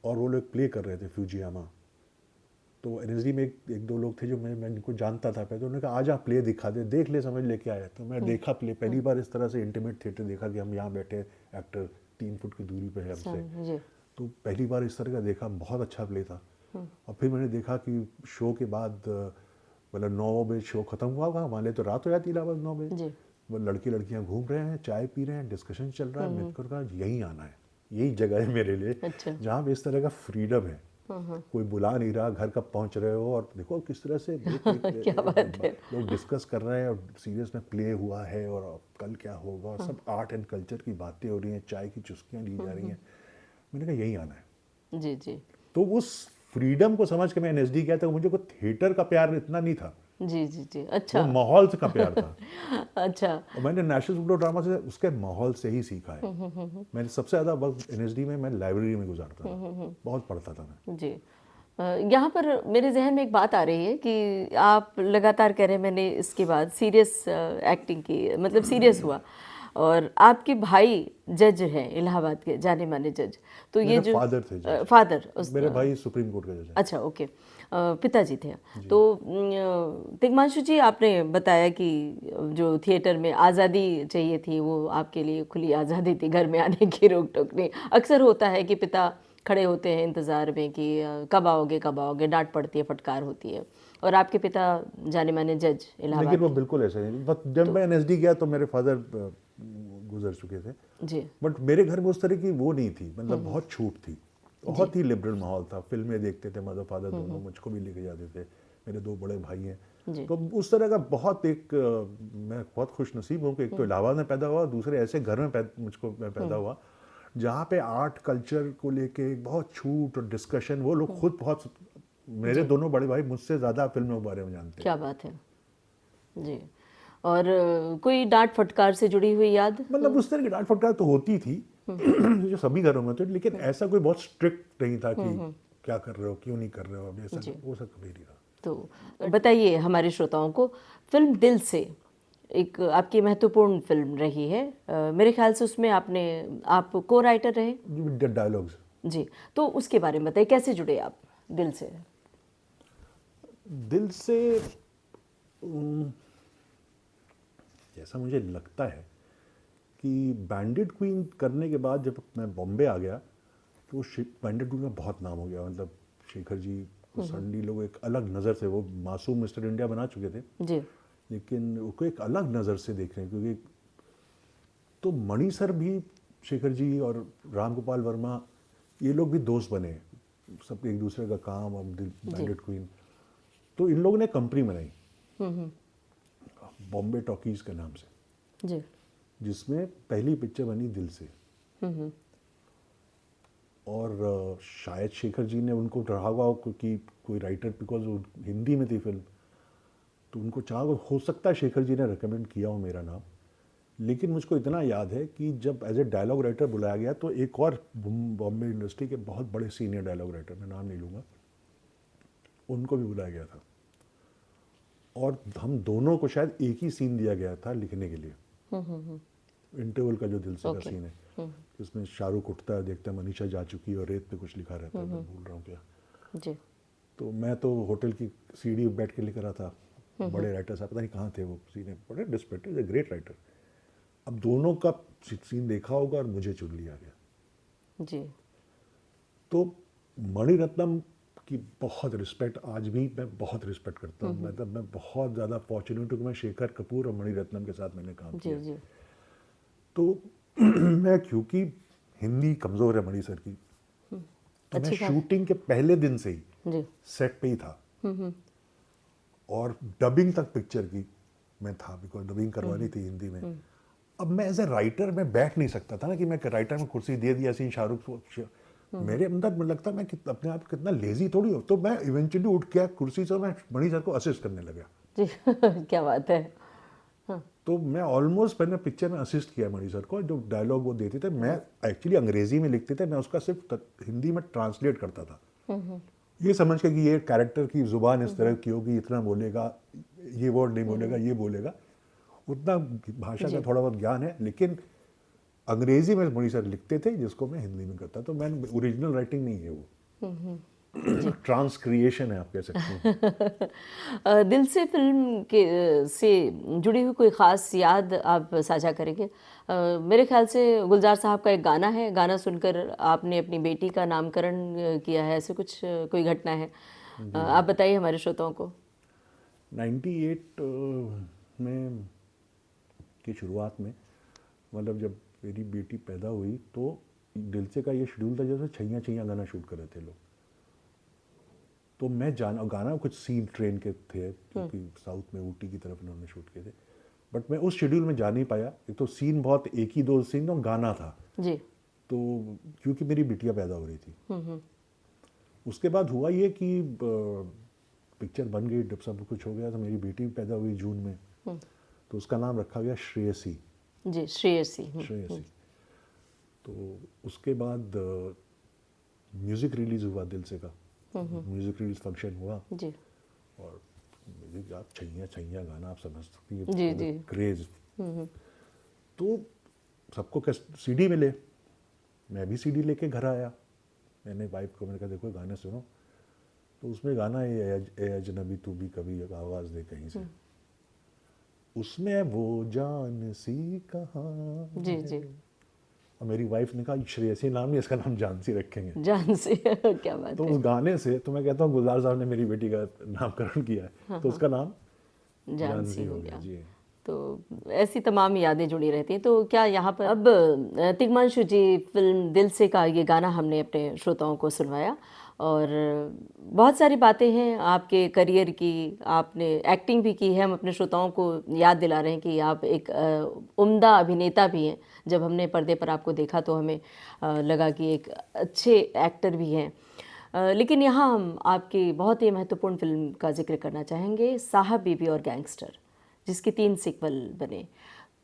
और वो लोग प्ले कर रहे थे फ्यूजियामा। तो एनएसडी में एक दो लोग थे जो मैं इनको जानता था पहले, तो उन्होंने कहा आज आप प्ले दिखा दे, देख ले, समझ लेके आया। तो मैं देखा प्ले, पहली बार इस तरह से इंटीमेट थिएटर देखा कि हम यहाँ बैठे, एक्टर 3 फुट की दूरी पे है हमसे। तो पहली बार इस तरह का देखा, बहुत अच्छा प्ले था। और फिर मैंने देखा कि शो के बाद मतलब 9 बजे शो खत्म हुआ, हमारे तो रात हो जाती इलाहाबाद 9 बजे, वो लड़के लड़कियाँ घूम रहे हैं, चाय पी रहे हैं, डिस्कशन चल रहा है। मैंने कहा यहीं आना है, यही जगह है मेरे लिए जहाँ पे इस तरह का फ्रीडम है, कोई बुला नहीं रहा, घर कब पहुंच रहे हो, और देखो किस तरह से क्या बात है, लोग डिस्कस कर रहे हैं और सीरियस में प्ले हुआ है और कल क्या होगा, और सब आर्ट एंड कल्चर की बातें हो रही हैं, चाय की चुस्कियां ली जा रही हैं। मैंने कहा यही आना है। जी जी। तो उस फ्रीडम को समझ के मैं एनएसडी गया था। मुझे कोई थिएटर का प्यार इतना नहीं था। जी जी जी। अच्छा, वो माहौल से का प्यार था। अच्छा। और मैंने नेशनल स्कूल ऑफ ड्रामा से उसके माहौल से ही सीखा है। मैंने सबसे ज़्यादा वक्त एनएसडी में मैं लाइब्रेरी में गुजारता था, बहुत पढ़ता था मैं। जी। यहाँ पर मेरे जहन में एक बात आ रही है कि आप लगातार कह रहे हैं मैंने इसके बाद सीरियस एक्टिंग की, मतलब सीरियस हुआ, और आपके भाई जज हैं इलाहाबाद के जाने माने जज। तो ये जो फादर थे जज, फादर मेरे भाई सुप्रीम कोर्ट के जज हैं। अच्छा, ओके, पिताजी थे। तो तिग्मांशु जी, आपने बताया कि जो थिएटर में आज़ादी चाहिए थी वो आपके लिए खुली आज़ादी थी, घर में आने की रोक टोक नहीं। अक्सर होता है कि पिता खड़े होते हैं इंतज़ार में कि कब आओगे, डांट पड़ती है, फटकार होती है, और आपके पिता जाने माने जज इलाहाबाद। लेकिन वो बिल्कुल ऐसा नहीं। जब मैं एनएसडी गया तो मेरे फादर गुजर चुके थे जी। बट मेरे घर में उस तरह की वो नहीं थी, मतलब बहुत छूट थी, बहुत ही लिबरल माहौल था। फिल्में देखते थे, मदर फादर दोनों, मुझको भी लेके जाते थे, मेरे 2 बड़े भाई हैं। तो उस तरह का बहुत मैं बहुत खुश नसीब हूँ कि एक तो इलाहाबाद में पैदा हुआ, दूसरे ऐसे घर में मुझको पैदा हुआ जहाँ पे आर्ट कल्चर को लेके बहुत छूट और डिस्कशन। वो लोग खुद बहुत, मेरे दोनों बड़े भाई मुझसे ज़्यादा फिल्मों के बारे में जानते हैं। क्या बात है जी। और कोई डांट फटकार से जुड़ी हुई याद? मतलब उस तरह की डांट फटकार तो होती थी जो सभी घरों में, तो लेकिन ऐसा कोई बहुत स्ट्रिक्ट नहीं था कि क्या कर रहे हो, क्यों नहीं कर रहे हो, अभी ऐसा वो सब कभी नहीं था। तो बताइए हमारे श्रोताओं को, फिल्म दिल से एक आपकी महत्वपूर्ण फिल्म रही है। मेरे ख्याल से उसमें आप को राइटर रहे। डायलॉग्स। जी, तो उसके बारे में बताइए, कैसे जुड़े आप दिल से? दिल से जैसा मुझे लगता है कि बैंडिट क्वीन करने के बाद जब मैं बॉम्बे आ गया तो बैंडिट क्वीन का बहुत नाम हो गया। मतलब शेखर जी को सडनली लोग एक अलग नज़र से, वो मासूम मिस्टर इंडिया बना चुके थे जी लेकिन उसको एक अलग नज़र से देख रहे हैं, क्योंकि तो मणि सर भी, शेखर जी और राम गोपाल वर्मा, ये लोग भी दोस्त बने, सब एक दूसरे का काम। अब बैंडिट क्वीन, तो इन लोगों ने कंपनी बनाई बॉम्बे टॉकीज के नाम से, जी जिसमें पहली पिक्चर बनी दिल से। और शायद शेखर जी ने उनको रहा हुआ कि कोई राइटर, बिकॉज वो हिंदी में थी फिल्म, तो उनको चाह, हो सकता है शेखर जी ने रिकमेंड किया हो मेरा नाम। लेकिन मुझको इतना याद है कि जब एज ए डायलॉग राइटर बुलाया गया तो एक और बॉम्बे इंडस्ट्री के बहुत बड़े सीनियर डायलॉग राइटर, मैं नाम नहीं लूँगा, उनको भी बुलाया गया था। और हम दोनों को शायद एक ही सीन दिया गया था लिखने के लिए, इंटरवल का जो दिल से का सीन है, जिसमें शाहरुख उठता है, देखता है मनीषा जा चुकी है और रेत पे कुछ लिखा रहता है, मैं भूल रहा हूँ क्या। जी तो मैं तो होटल की सीढ़ी बैठ के लिख रहा था, बड़े राइटर साहब पता नहीं कहाँ थे, वो सीने बड़े डिस्पेक्ट, इज ए ग्रेट राइटर। अब दोनों का सीन देखा होगा और मुझे चुन लिया गया। जी तो मणिरत्नम की बहुत रिस्पेक्ट, आज भी मैं बहुत रिस्पेक्ट करता हूँ। मतलब मैं बहुत ज़्यादा फॉर्चुनेट हूँ कि मैं शेखर कपूर और मणिरत्नम के साथ मैंने काम जी किया। जी तो मैं, क्योंकि हिंदी कमज़ोर है मणि सर की, तो मैं शूटिंग के पहले दिन से ही जी सेट पे ही था और डबिंग तक पिक्चर की मैं था, बिकॉज डबिंग करवानी थी हिंदी में। अब मैं एज ए राइटर मैं बैठ नहीं सकता था ना कि मैं राइटर में कुर्सी दे दी ऐसे ही शाहरुख, मेरे अंदर मुझे लगता मैं अपने आप कितना लेजी थोड़ी हो। तो मैं इवेंचुअली उठ गया कुर्सी से, मैं मणि सर को असिस्ट करने लगा। जी क्या बात है। तो मैं ऑलमोस्ट, मैंने पिक्चर में असिस्ट किया मणि सर को। जो डायलॉग वो देते थे, मैं एक्चुअली अंग्रेजी में लिखते थे, मैं उसका सिर्फ हिंदी में ट्रांसलेट करता था, ये समझ के कि ये कैरेक्टर की जुबान इस तरह की होगी, इतना बोलेगा, ये वर्ड नहीं बोलेगा, ये बोलेगा। उतना भाषा का थोड़ा बहुत ज्ञान है, लेकिन अंग्रेजी में मणि सर लिखते थे जिसको मैं हिंदी में करता। तो मैं, ओरिजिनल राइटिंग नहीं है वो, ट्रांसक्रिएशन है आप कह सकते हैं। दिल से फिल्म के से जुड़ी हुई कोई ख़ास याद आप साझा करेंगे? मेरे ख्याल से गुलजार साहब का एक गाना है, गाना सुनकर आपने अपनी बेटी का नामकरण किया है, ऐसे कुछ कोई घटना है? आप बताइए हमारे श्रोताओं को। 98 में की शुरुआत में, मतलब जब मेरी बेटी पैदा हुई तो दिल से का ये शेड्यूल था जैसे छैया छैया गाना शूट कर रहे थे लोग। तो मैं जाना, गाना कुछ सीन ट्रेन के थे क्योंकि साउथ में ऊटी की तरफ उन्होंने शूट किए थे, बट मैं उस शेड्यूल में जा नहीं पाया। एक तो सीन बहुत, एक ही दो सीन और गाना था जी। तो, क्योंकि मेरी बिटिया पैदा हो रही थी। उसके बाद हुआ ये कि पिक्चर बन गई, जब सब कुछ हो गया तो मेरी बेटी भी पैदा हुई जून में, तो उसका नाम रखा गया श्रेयसी। जी, श्रेयसी। श्रेयसी। तो उसके बाद म्यूज़िक रिलीज़ हुआ दिल से का, म्यूज़िक रिलीज फंक्शन हुआ जी। और म्यूज़िक, आप छैया छैया गाना आप समझ सकती हैं, जी जी। क्रेज। तो सबको सीडी मिले, मैं भी सीडी लेके घर आया, मैंने वाइफ को मैंने कहा देखो गाने सुनो। तो उसमें गाना है ए अजनबी तू भी कभी आवाज़ दे कहीं से, उसमें वो जान सी कहाँ जी जी। और मेरी वाइफ ने कहा श्रेयसी नाम नहीं, इसका नाम जानसी रखेंगे। जानसी क्या बात तो है। उस गाने से, तो मैं कहता हूँ गुलजार साहब ने मेरी बेटी का नामकरण किया है, तो उसका नाम जानसी हो गया। जी। तो ऐसी तमाम यादें जुड़ी रहती हैं। तो क्या यहाँ पर अब तिग्मांशु जी, फिल्म दिल से का ये गाना हमने अपने श्रोताओं को सुनवाया और बहुत सारी बातें हैं आपके करियर की, आपने एक्टिंग भी की है। हम अपने श्रोताओं को याद दिला रहे हैं कि आप एक उम्दा अभिनेता भी हैं। जब हमने पर्दे पर आपको देखा तो हमें लगा कि एक अच्छे एक्टर भी हैं। लेकिन यहाँ हम आपकी बहुत ही महत्वपूर्ण फिल्म का जिक्र करना चाहेंगे, साहब बीबी और गैंगस्टर, जिसके 3 सीक्वल बने।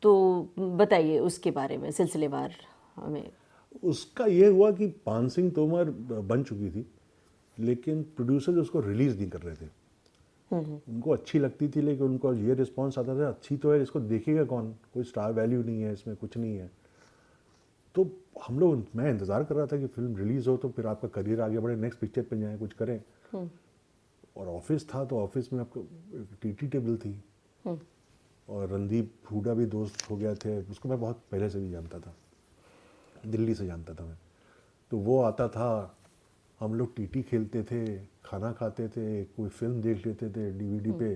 तो बताइए उसके बारे में सिलसिलेवार हमें। उसका ये हुआ कि पान सिंह तोमर बन चुकी थी, लेकिन प्रोड्यूसर उसको रिलीज़ नहीं कर रहे थे। उनको अच्छी लगती थी, लेकिन उनको ये रिस्पॉन्स आता था अच्छी तो है, इसको देखेगा कौन, कोई स्टार वैल्यू नहीं है इसमें, कुछ नहीं है। तो मैं इंतज़ार कर रहा था कि फिल्म रिलीज़ हो तो फिर आपका करियर आगे बढ़े, नेक्स्ट पिक्चर पे जाएं, कुछ करें। और ऑफिस था तो ऑफिस में आपको टीटी टेबल थी, और रणदीप हुडा भी दोस्त हो गए थे, उसको मैं बहुत पहले से भी जानता था, दिल्ली से जानता था मैं। तो वो आता था, हम लोग टीटी खेलते थे, खाना खाते थे, कोई फिल्म देख लेते थे डीवीडी पे,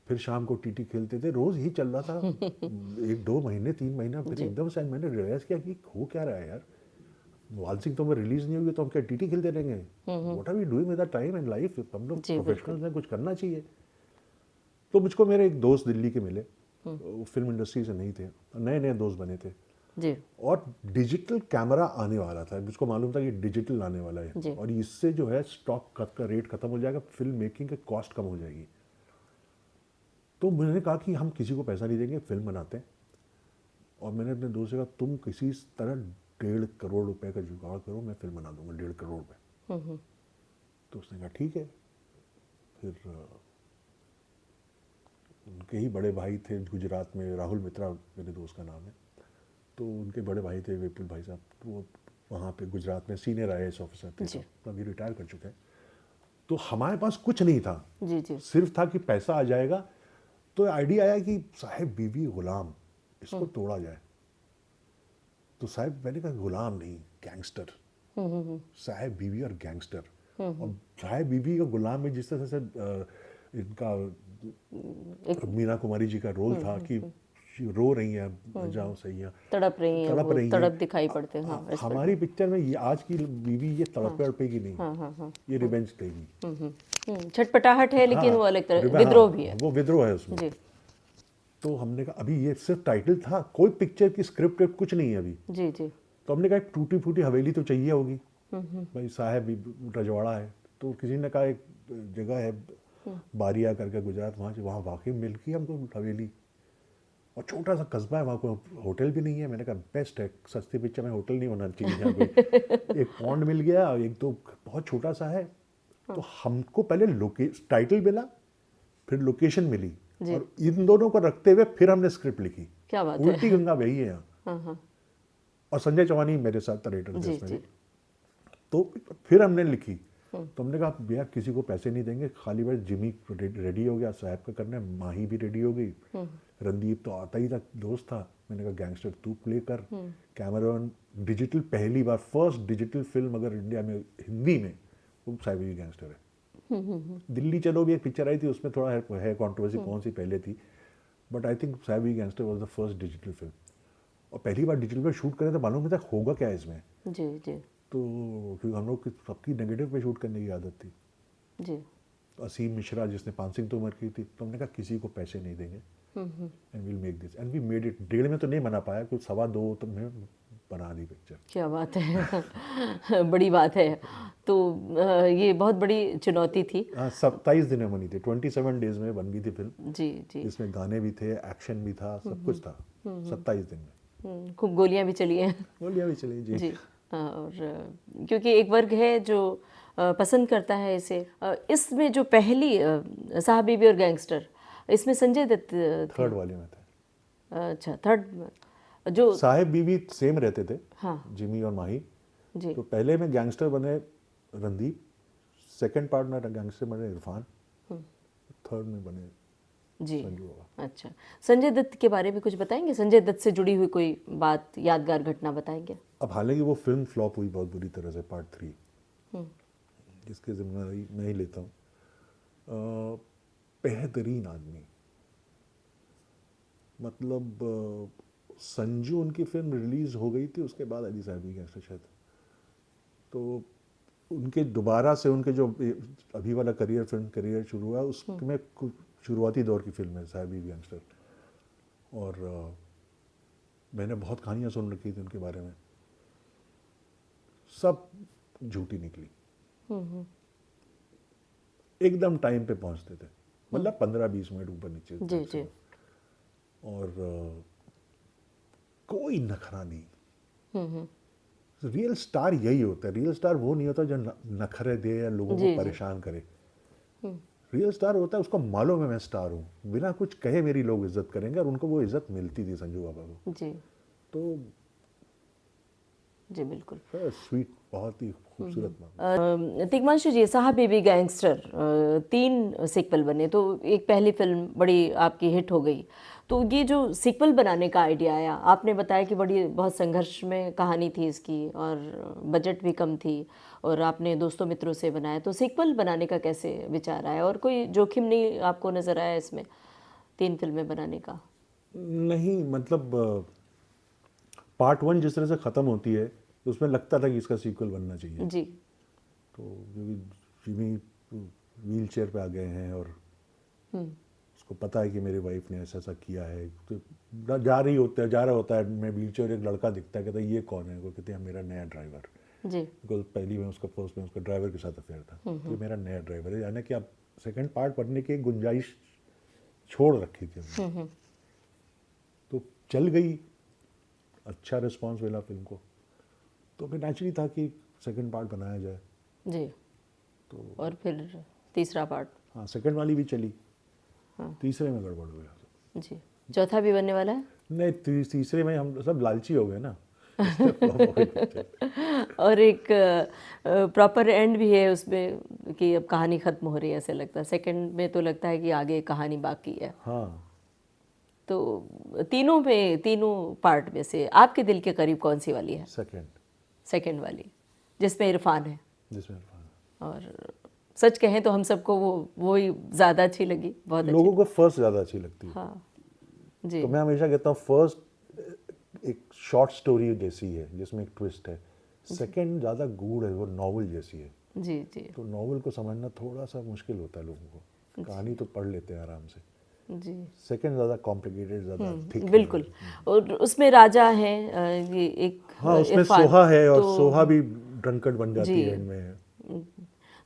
फिर शाम को टीटी खेलते थे, रोज़ ही चल रहा था। 1-2 महीने 3 महीना, फिर एकदम से मैंने रियलाइज़ किया कि हो क्या रहा है यार, वाल सिंह तो हमें रिलीज़ नहीं होगी तो हम क्या टीटी खेलते रहेंगे? What are we doing with our time and life? हम लोग प्रोफेशनल्स हैं, कुछ करना चाहिए। तो मुझको मेरे एक दोस्त दिल्ली के मिले, वो फिल्म इंडस्ट्री से नहीं थे, नए नए दोस्त बने थे जी और डिजिटल कैमरा आने वाला था, मुझको मालूम था कि डिजिटल आने वाला जी। है और इससे जो है स्टॉक का रेट खत्म हो जाएगा, फिल्म मेकिंग की कॉस्ट कम हो जाएगी। तो मैंने कहा कि हम किसी को पैसा नहीं देंगे, फिल्म बनाते हैं। और मैंने अपने दोस्त से कहा तुम किसी तरह 1.5 करोड़ रुपए का जुगाड़ करो, मैं फिल्म बना दूंगा 1.5 करोड़ में। तो उसने कहा ठीक है। फिर उनके ही बड़े भाई थे गुजरात में, राहुल मित्रा मेरे दोस्त का नाम है, तो उनके बड़े भाई थे विपुल भाई साहब, तो वो वहाँ पे गुजरात में सीनियर IAS ऑफिसर थे, तो अभी रिटायर कर चुके हैं। तो हमारे पास कुछ नहीं था, जी जी सिर्फ था कि पैसा आ जाएगा। तो आइडिया आया कि साहिब बीबी गुलाम, इसको तोड़ा जाए। तो साहिब, मैंने कहा गुलाम नहीं, गैंगस्टर, साहिब बीबी और गैंगस्टर। और साहिब बीबी और गुलाम में जिस तरह से इनका मीना कुमारी जी का रोल था कि रो रही हैं, जाओ सही है, तड़प रही हैं, तड़प वो रही तड़प हैं। दिखाई पड़ते हैं। हाँ, इस पर हमारी पिक्चर में ये आज की बीवी ये तड़पेगी नहीं, ये रिवेंज देगी। छटपटाहट है, लेकिन हाँ, वो अलग तरह हाँ, विद्रोह भी है। वो विद्रोह है उसमें। जी तो हमने कहा अभी ये सिर्फ टाइटल था, कोई पिक्चर की स्क्रिप्ट कुछ नहीं है अभी। जी जी तो हमने कहा एक टूटी फूटी हवेली तो चाहिए होगी, भाई साहब रजवाड़ा है, तो किसी ने कहा एक जगह है बारिया करके गुजरात, वहाँ वाकई मिल गई हमको हवेली, और छोटा सा कस्बा है, वहाँ कोई होटल भी नहीं है। मैंने कहा बेस्ट है, सस्ती पिक्चर में होटल नहीं होना चाहिए यहाँ कोई। एक पॉन्ड मिल गया, एक तो बहुत छोटा सा है। तो हमको पहले टाइटल मिला, फिर लोकेशन मिली, और इन दोनों को रखते हुए फिर हमने स्क्रिप्ट लिखी। क्या बात है। उल्टी गंगा बही है यहाँ। और संजय चौहानी मेरे साथ राइटर थे इसमें भी। तो फिर हमने लिखी, तो हमने कहा भैया किसी को पैसे नहीं देंगे, खाली बस जिमी रेडी हो गया, साहब का करना है, माही भी रेडी हो गई, रणदीप तो आता ही था, दोस्त था। मैंने कहा गैंगस्टर तू प्ले कर, कैमरामैन डिजिटल, पहली बार फर्स्ट डिजिटल फिल्म अगर इंडिया में हिंदी में, वो साहिब बीवी गैंगस्टर है। दिल्ली चलो भी एक पिक्चर आई थी, उसमें थोड़ा है कंट्रोवर्सी कौन सी पहले थी, बट आई थिंक साहिब बीवी gangster was the first digital film. और पहली बार डिजिटल पे शूट करें तो मालूम नहीं था होगा क्या इसमें। जी जी तो क्योंकि हम लोग सबकी नेगेटिव पे शूट करने की आदत थी। जी असीम मिश्रा जिसने 5 सिंह तोमर की थी, तो हमने कहा किसी को पैसे नहीं देंगे, and will make this, and we made it. 1.5 में तो नहीं बना पाया, कुछ 2.25 तो में बना दी पिक्चर। क्या बात है। बड़ी बात है। तो ये बहुत बड़ी चुनौती थी। हाँ, 27 दिन में बनी थी, 27 डेज में बन गई थी फिल्म। जी जी इसमें गाने भी थे, एक्शन भी था, सब कुछ था 27 दिन में। खूब गोलियां भी चली हैं। गोलियां भी चली जी। जी और क्योंकि एक वर्ग है जो पसंद करता है इसे। इसमें जो पहली साहब बीबी और गैंगस्टर, इसमें संजय दत्त थे। थर्ड वाले में थे। अच्छा, थर्ड जो साहिब बीवी सेम रहते थे, हाँ जिमी और माही। जी तो पहले में गैंगस्टर बने रणदीप, सेकंड पार्ट में गैंगस्टर बने इरफान, थर्ड में बने जी। संजू बाबा। अच्छा, संजय दत्त के बारे में कुछ बताएंगे? संजय दत्त से जुड़ी हुई कोई बात, यादगार घटना बताएंगे? अब हालांकि वो फिल्म फ्लॉप हुई बहुत बुरी तरह से, पार्ट 3, जिसकी जिम्मेदारी मैं ही लेता हूँ। बेहतरीन आदमी, मतलब संजू, उनकी फिल्म रिलीज हो गई थी, उसके बाद अली साहब की गैंगस्टर शायद, तो उनके दोबारा से उनके जो अभी वाला फिल्म करियर शुरू हुआ, उसमें शुरुआती दौर की फिल्म है साहिब बीवी गैंगस्टर। और मैंने बहुत कहानियाँ सुन रखी थी उनके बारे में, सब झूठी निकली। एकदम टाइम पे पहुंचते थे, मतलब 15-20 मिनट ऊपर नीचे। जी जी। और कोई नखरा नहीं। रियल स्टार यही होता है, रियल स्टार वो नहीं होता जो नखरे दे या लोगों को परेशान करे। रियल स्टार होता है उसको मालूम है मैं स्टार हूँ, बिना कुछ कहे मेरी लोग इज्जत करेंगे, और उनको वो इज्जत मिलती थी संजू बाबा को। जी तो जी बिल्कुल। स्वीट, बहुत ही खूबसूरत मामला। तिग्मांशु जी, साहब बेबी गैंगस्टर 3 सीक्वल बने, तो एक पहली फिल्म बड़ी आपकी हिट हो गई, तो ये जो सीक्वल बनाने का आइडिया आया, आपने बताया कि बड़ी बहुत संघर्ष में कहानी थी इसकी और बजट भी कम थी और आपने दोस्तों मित्रों से बनाया, तो सीक्वल बनाने का कैसे विचार आया और कोई जोखिम नहीं आपको नज़र आया इसमें 3 फिल्में बनाने का? नहीं, मतलब पार्ट 1 जिस तरह से ख़त्म होती है तो उसमें लगता था कि इसका सीक्वल बनना चाहिए। जी। तो क्योंकि जिमी व्हील चेयर पे आ गए हैं और उसको पता है कि मेरी वाइफ ने ऐसा ऐसा किया है, तो जा रहा होता है, मैं व्हील चेयर, एक लड़का दिखता है, कहता है ये कौन है, वो कहते हैं मेरा नया ड्राइवर। जी। बिकॉज पहली में उसका फर्स्ट में उसका ड्राइवर के साथ अफेयर था, तो ये मेरा नया ड्राइवर है, यानी कि आप सेकंड पार्ट बनने की एक गुंजाइश छोड़ रखी थी हमने। तो चल गई, अच्छा रिस्पांस मिला फिल्म को, तो फिर नेचुरली था कि सेकंड पार्ट बनाया जाए। जी। तो और फिर तीसरा पार्ट? हाँ, सेकंड वाली भी चली, हाँ। तीसरे में गड़बड़ हो गया। जी। चौथा भी बनने वाला है? नहीं, तीसरे में हम सब लालची हो गए ना। और एक प्रॉपर एंड भी है उसमें कि अब कहानी ख़त्म हो रही है, ऐसे लगता है। सेकंड में तो लगता है कि आगे कहानी बाकी है। हाँ, तो तीनों पार्ट में से आपके दिल के करीब कौन सी वाली है? सेकंड वाली, जिसमें इरफान है। और सच कहें तो हम सबको वो ही ज़्यादा अच्छी लगी, बहुत अच्छी। लोगों को फर्स्ट ज़्यादा अच्छी लगती है। हाँ जी। तो मैं हमेशा कहता हूँ फर्स्ट एक शॉर्ट स्टोरी जैसी है जिसमें एक ट्विस्ट है, सेकंड ज़्यादा गूढ़ है, वो नॉवल जैसी है। जी जी। तो नॉवल को समझना थोड़ा सा मुश्किल होता है लोगों को, कहानी तो पढ़ लेते हैं आराम से, जी। सेकंड ज़्यादा कॉम्प्लिकेटेड, ज़्यादा थिक। बिल्कुल। और उसमें राजा हैं, ये एक हाँ, उसमें इरफान, सोहा है, और तो सोहा भी ड्रंकर्ड बन जाती है एंड में।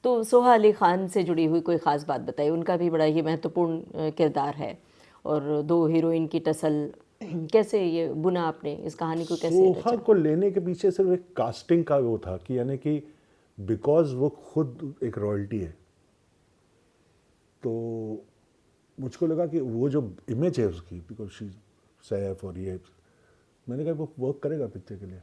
तो सोहा अली खान से जुड़ी हुई कोई ख़ास बात बताइए, उनका भी बड़ा ही महत्वपूर्ण किरदार है, और 2 हीरोइन की टसल कैसे ये बुना आपने इस कहानी को, कैसे सोहा को लेने के पीछे सिर्फ एक कास्टिंग का वो था कि यानी कि बिकॉज वो खुद एक रॉयल्टी है, तो मुझको लगा कि वो जो इमेज है उसकी, बिकॉज शी सैफ और ये, मैंने कहा वो वर्क करेगा पिक्चर के लिए।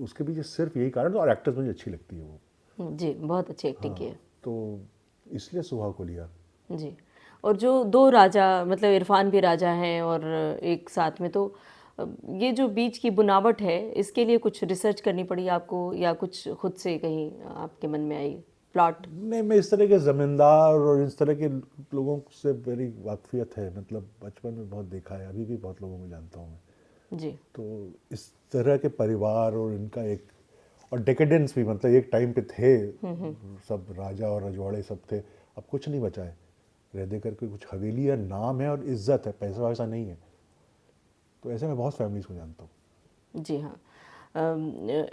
उसके पीछे सिर्फ यही कारण था, और एक्टर्स मुझे अच्छी लगती है वो। जी, बहुत अच्छी एक्टिंग की है। तो इसलिए सुहा को लिया। जी। और जो 2 राजा, मतलब इरफान भी राजा हैं और एक साथ में, तो ये जो बीच की बुनावट है, इसके लिए कुछ रिसर्च करनी पड़ी आपको या कुछ खुद से कहीं आपके मन में आई प्लॉट? नहीं, मैं इस तरह के ज़मींदार और इस तरह के लोगों से मेरी वाकफियत है, मतलब बचपन में बहुत देखा है, अभी भी बहुत लोगों को जानता हूँ मैं। जी। तो इस तरह के परिवार और इनका एक, और डेकेडेंस भी, मतलब एक टाइम पे थे सब राजा और रजवाड़े सब थे, अब कुछ नहीं बचा है, रह दे करके कुछ हवेली है, नाम है और इज्जत है, पैसा वैसा नहीं है। तो ऐसे मैं बहुत फैमिलीज को जानता हूँ। जी हाँ।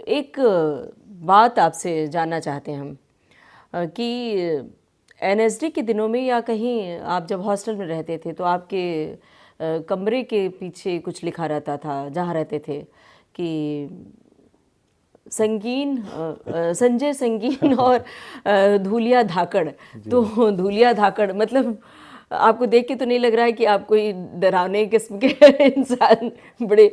एक बात आपसे जानना चाहते हैं हम कि एनएसडी के दिनों में या कहीं आप जब हॉस्टल में रहते थे तो आपके कमरे के पीछे कुछ लिखा रहता था जहाँ रहते थे कि संजय संगीन और धूलिया धाकड़। तो धूलिया धाकड़ मतलब आपको देख के तो नहीं लग रहा है कि आप कोई डरावने किस्म के इंसान, बड़े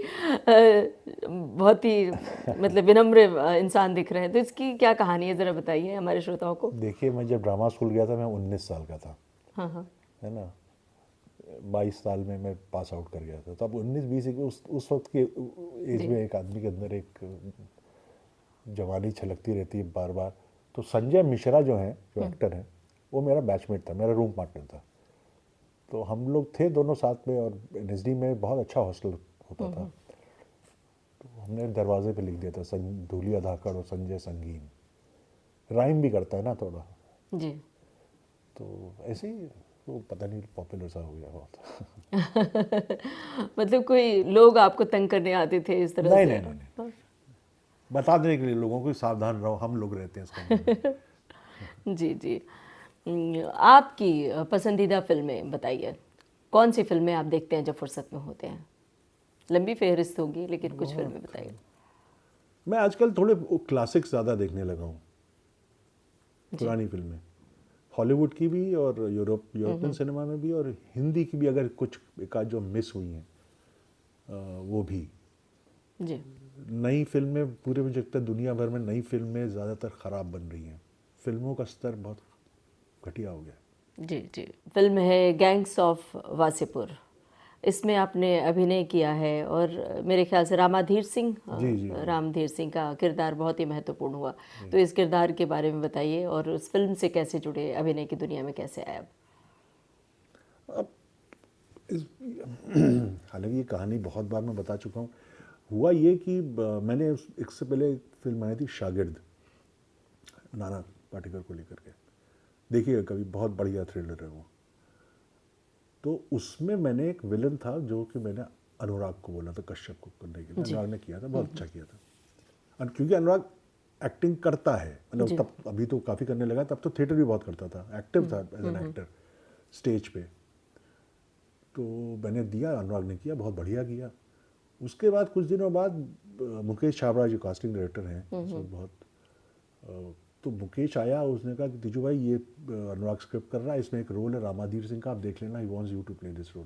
बहुत ही मतलब विनम्र इंसान दिख रहे हैं, तो इसकी क्या कहानी है, ज़रा बताइए हमारे श्रोताओं को। देखिए, मैं जब ड्रामा स्कूल गया था मैं 19 साल का था। हाँ हाँ। है ना, 22 साल में मैं पास आउट कर गया था। तो अब 19-20 उस वक्त के एज में एक आदमी के अंदर एक जवानी छलकती रहती है बार बार। तो संजय मिश्रा जो हैं, जो एक्टर हैं, वो मेरा बैचमेट था, मेरा रूम पार्टनर था। तो हम लोग थे दोनों साथ में, और एनएसडी में बहुत अच्छा हॉस्टल होता था। तो हमने दरवाजे पे लिख दिया था धूलिया धाकड़ और संजय संगीन, राइम भी करता है ना थोड़ा जी। तो ऐसे ही वो पता नहीं पॉपुलर सा हो गया बहुत। मतलब कोई लोग आपको तंग करने आते थे इस तरह से? नहीं, बता देने के लिए लोगों को सावधान रहो, हम लोग रहते हैं इसका। जी जी। आपकी पसंदीदा फिल्में बताइए, कौन सी फिल्में आप देखते हैं जब फुर्सत में होते हैं? लंबी फहरिस्त होगी, लेकिन कुछ फिल्में बताइए। मैं आजकल थोड़े क्लासिक्स ज़्यादा देखने लगा हूँ, पुरानी फिल्में। हॉलीवुड की भी और यूरोपियन सिनेमा में भी और हिंदी की भी, अगर कुछ एक आध जो मिस हुई हैं वो भी। जी नई फिल्में पूरे मुझे लगता है दुनिया भर में नई फिल्में ज़्यादातर ख़राब बन रही हैं, फिल्मों का स्तर बहुत घटिया हो गया। जी जी। फिल्म है गैंग्स ऑफ वासेपुर, इसमें आपने अभिनय किया है और मेरे ख्याल से रामाधीर सिंह जी जी जी। रामधीर सिंह का किरदार बहुत ही महत्वपूर्ण हुआ। तो इस किरदार के बारे में बताइए और उस फिल्म से कैसे जुड़े, अभिनय की दुनिया में कैसे आए आप? अब हालांकि ये कहानी बहुत बार मैं बता चुका हूँ। हुआ ये कि मैंने इससे पहले एक फिल्म आई थी शागिर्द, नाना पाटेकर को लेकर के, देखिएगा कभी, बहुत बढ़िया थ्रिलर है वो। तो उसमें मैंने एक विलन था जो कि मैंने अनुराग को बोला था कश्यप को करने के लिए, अनुराग ने किया था, बहुत अच्छा किया था। और क्योंकि अनुराग एक्टिंग करता है, मतलब तब, अभी तो काफ़ी करने लगा, तब तो थिएटर भी बहुत करता था, एक्टिव था एज एन एक्टर स्टेज पे। तो मैंने दिया, अनुराग ने किया, बहुत बढ़िया किया। उसके बाद कुछ दिनों बाद मुकेश छाबड़ा जो कास्टिंग डायरेक्टर हैं, बहुत, तो मुकेश आया, उसने कहा कि तीजू भाई ये अनुराग स्क्रिप्ट कर रहा है, इसमें एक रोल है रामाधीर सिंह का, आप देख लेना, he wants you to play this role.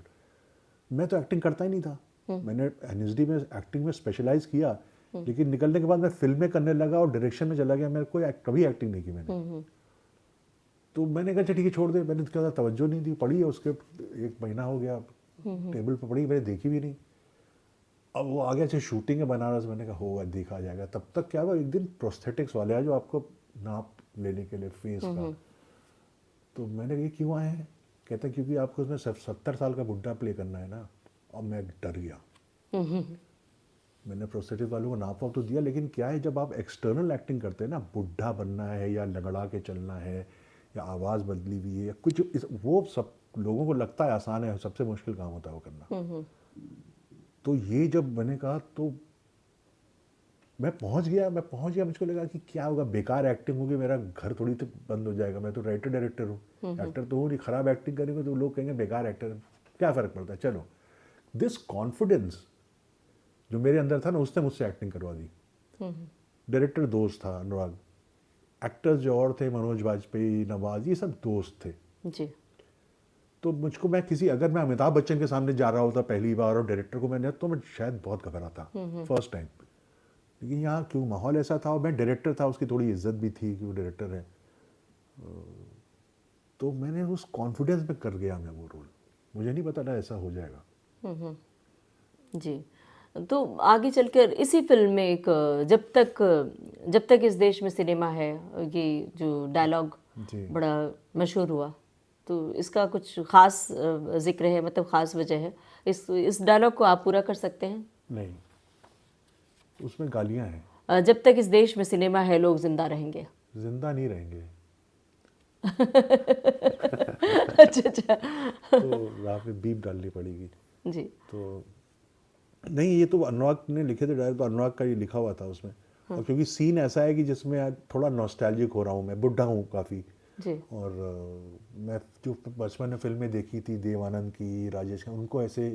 मैं तो एक्टिंग करता ही नहीं था, मैंने एनएसडी में एक्टिंग में स्पेशलाइज किया, लेकिन निकलने के बाद मैं फिल्में करने लगा और डायरेक्शन में चला गया, मेरे कोई कभी एक्टिंग नहीं की मैंने। तो मैंने कहा ठीक है छोड़ दे, मैंने ज़्यादा तवज्जो नहीं दी, पढ़ी है उसके, 1 महीना हो गया टेबल पर पढ़ी, मैंने देखी भी नहीं। अब वो आ गया चाहे शूटिंग है बनारस, मैंने कहा होगा, देखा जाएगा। तब तक क्या हुआ, एक दिन प्रोस्थेटिक्स वाले आए जो आपको नाप लेने के लिए फेस का। तो मैंने कहा क्यों आए हैं? कहते हैं क्योंकि आपको उसमें 70 साल का बुढ़ा प्ले करना है ना। और मैं डर गया। मैंने प्रोस्थेटिक वालों को नाप वाप तो दिया, लेकिन क्या है जब आप एक्सटर्नल एक्टिंग करते हैं ना, बुढ़ा बनना है या लगड़ा के चलना है या आवाज़ बदली हुई है या कुछ, वो सब लोगों को लगता है आसान है, सबसे मुश्किल काम होता है वो करना। तो ये जब मैंने कहा तो मैं पहुंच गया, मुझको लगा कि क्या होगा, बेकार एक्टिंग होगी, मेरा घर थोड़ी तो बंद हो जाएगा, मैं तो राइटर डायरेक्टर हूँ, एक्टर तो हूँ नहीं, खराब एक्टिंग करेंगे तो लोग कहेंगे बेकार एक्टर, क्या फ़र्क पड़ता है, चलो। दिस कॉन्फिडेंस जो मेरे अंदर था ना, उसने मुझसे एक्टिंग करवा दी। डायरेक्टर दोस्त था अनुराग, एक्टर्स जो और थे, मनोज वाजपेयी, नवाज, ये सब दोस्त थे जी। तो मुझको, मैं किसी, अगर मैं अमिताभ बच्चन के सामने जा रहा होता पहली बार और डायरेक्टर को मैंने, तो मैं शायद बहुत घबराता फर्स्ट टाइम। लेकिन यहाँ क्यों माहौल ऐसा था और मैं डायरेक्टर था, उसकी थोड़ी इज्जत भी थी कि वो डायरेक्टर है, तो मैंने उस कॉन्फिडेंस में कर गया मैं वो रोल। मुझे नहीं पता था ऐसा हो जाएगा। जी। तो आगे चलकर इसी फिल्म में एक जब तक इस देश में सिनेमा है, ये जो डायलॉग जी। बड़ा मशहूर हुआ, तो इसका कुछ ख़ास जिक्र है, मतलब ख़ास वजह है? इस डायलॉग को आप पूरा कर सकते हैं? नहीं, उसमें गालियाँ हैं। जब तक इस देश में सिनेमा है लोग जिंदा रहेंगे। जिंदा नहीं रहेंगे। अच्छा अच्छा। तो यहाँ पे बीप डालनी पड़ेगी। जी। तो नहीं, ये तो अनुराग ने लिखे थे डायरेक्ट, तो अनुराग का ये लिखा हुआ था उसमें। और क्योंकि सीन ऐसा है कि जिसमें आज थोड़ा नॉस्टैल्जिक हो रहा हूँ, मैं बुढ़ा हूँ काफ़ी, जी। और मैं जो बचपन में फिल्में देखी थी देवानंद की, राजेश की, उनको ऐसे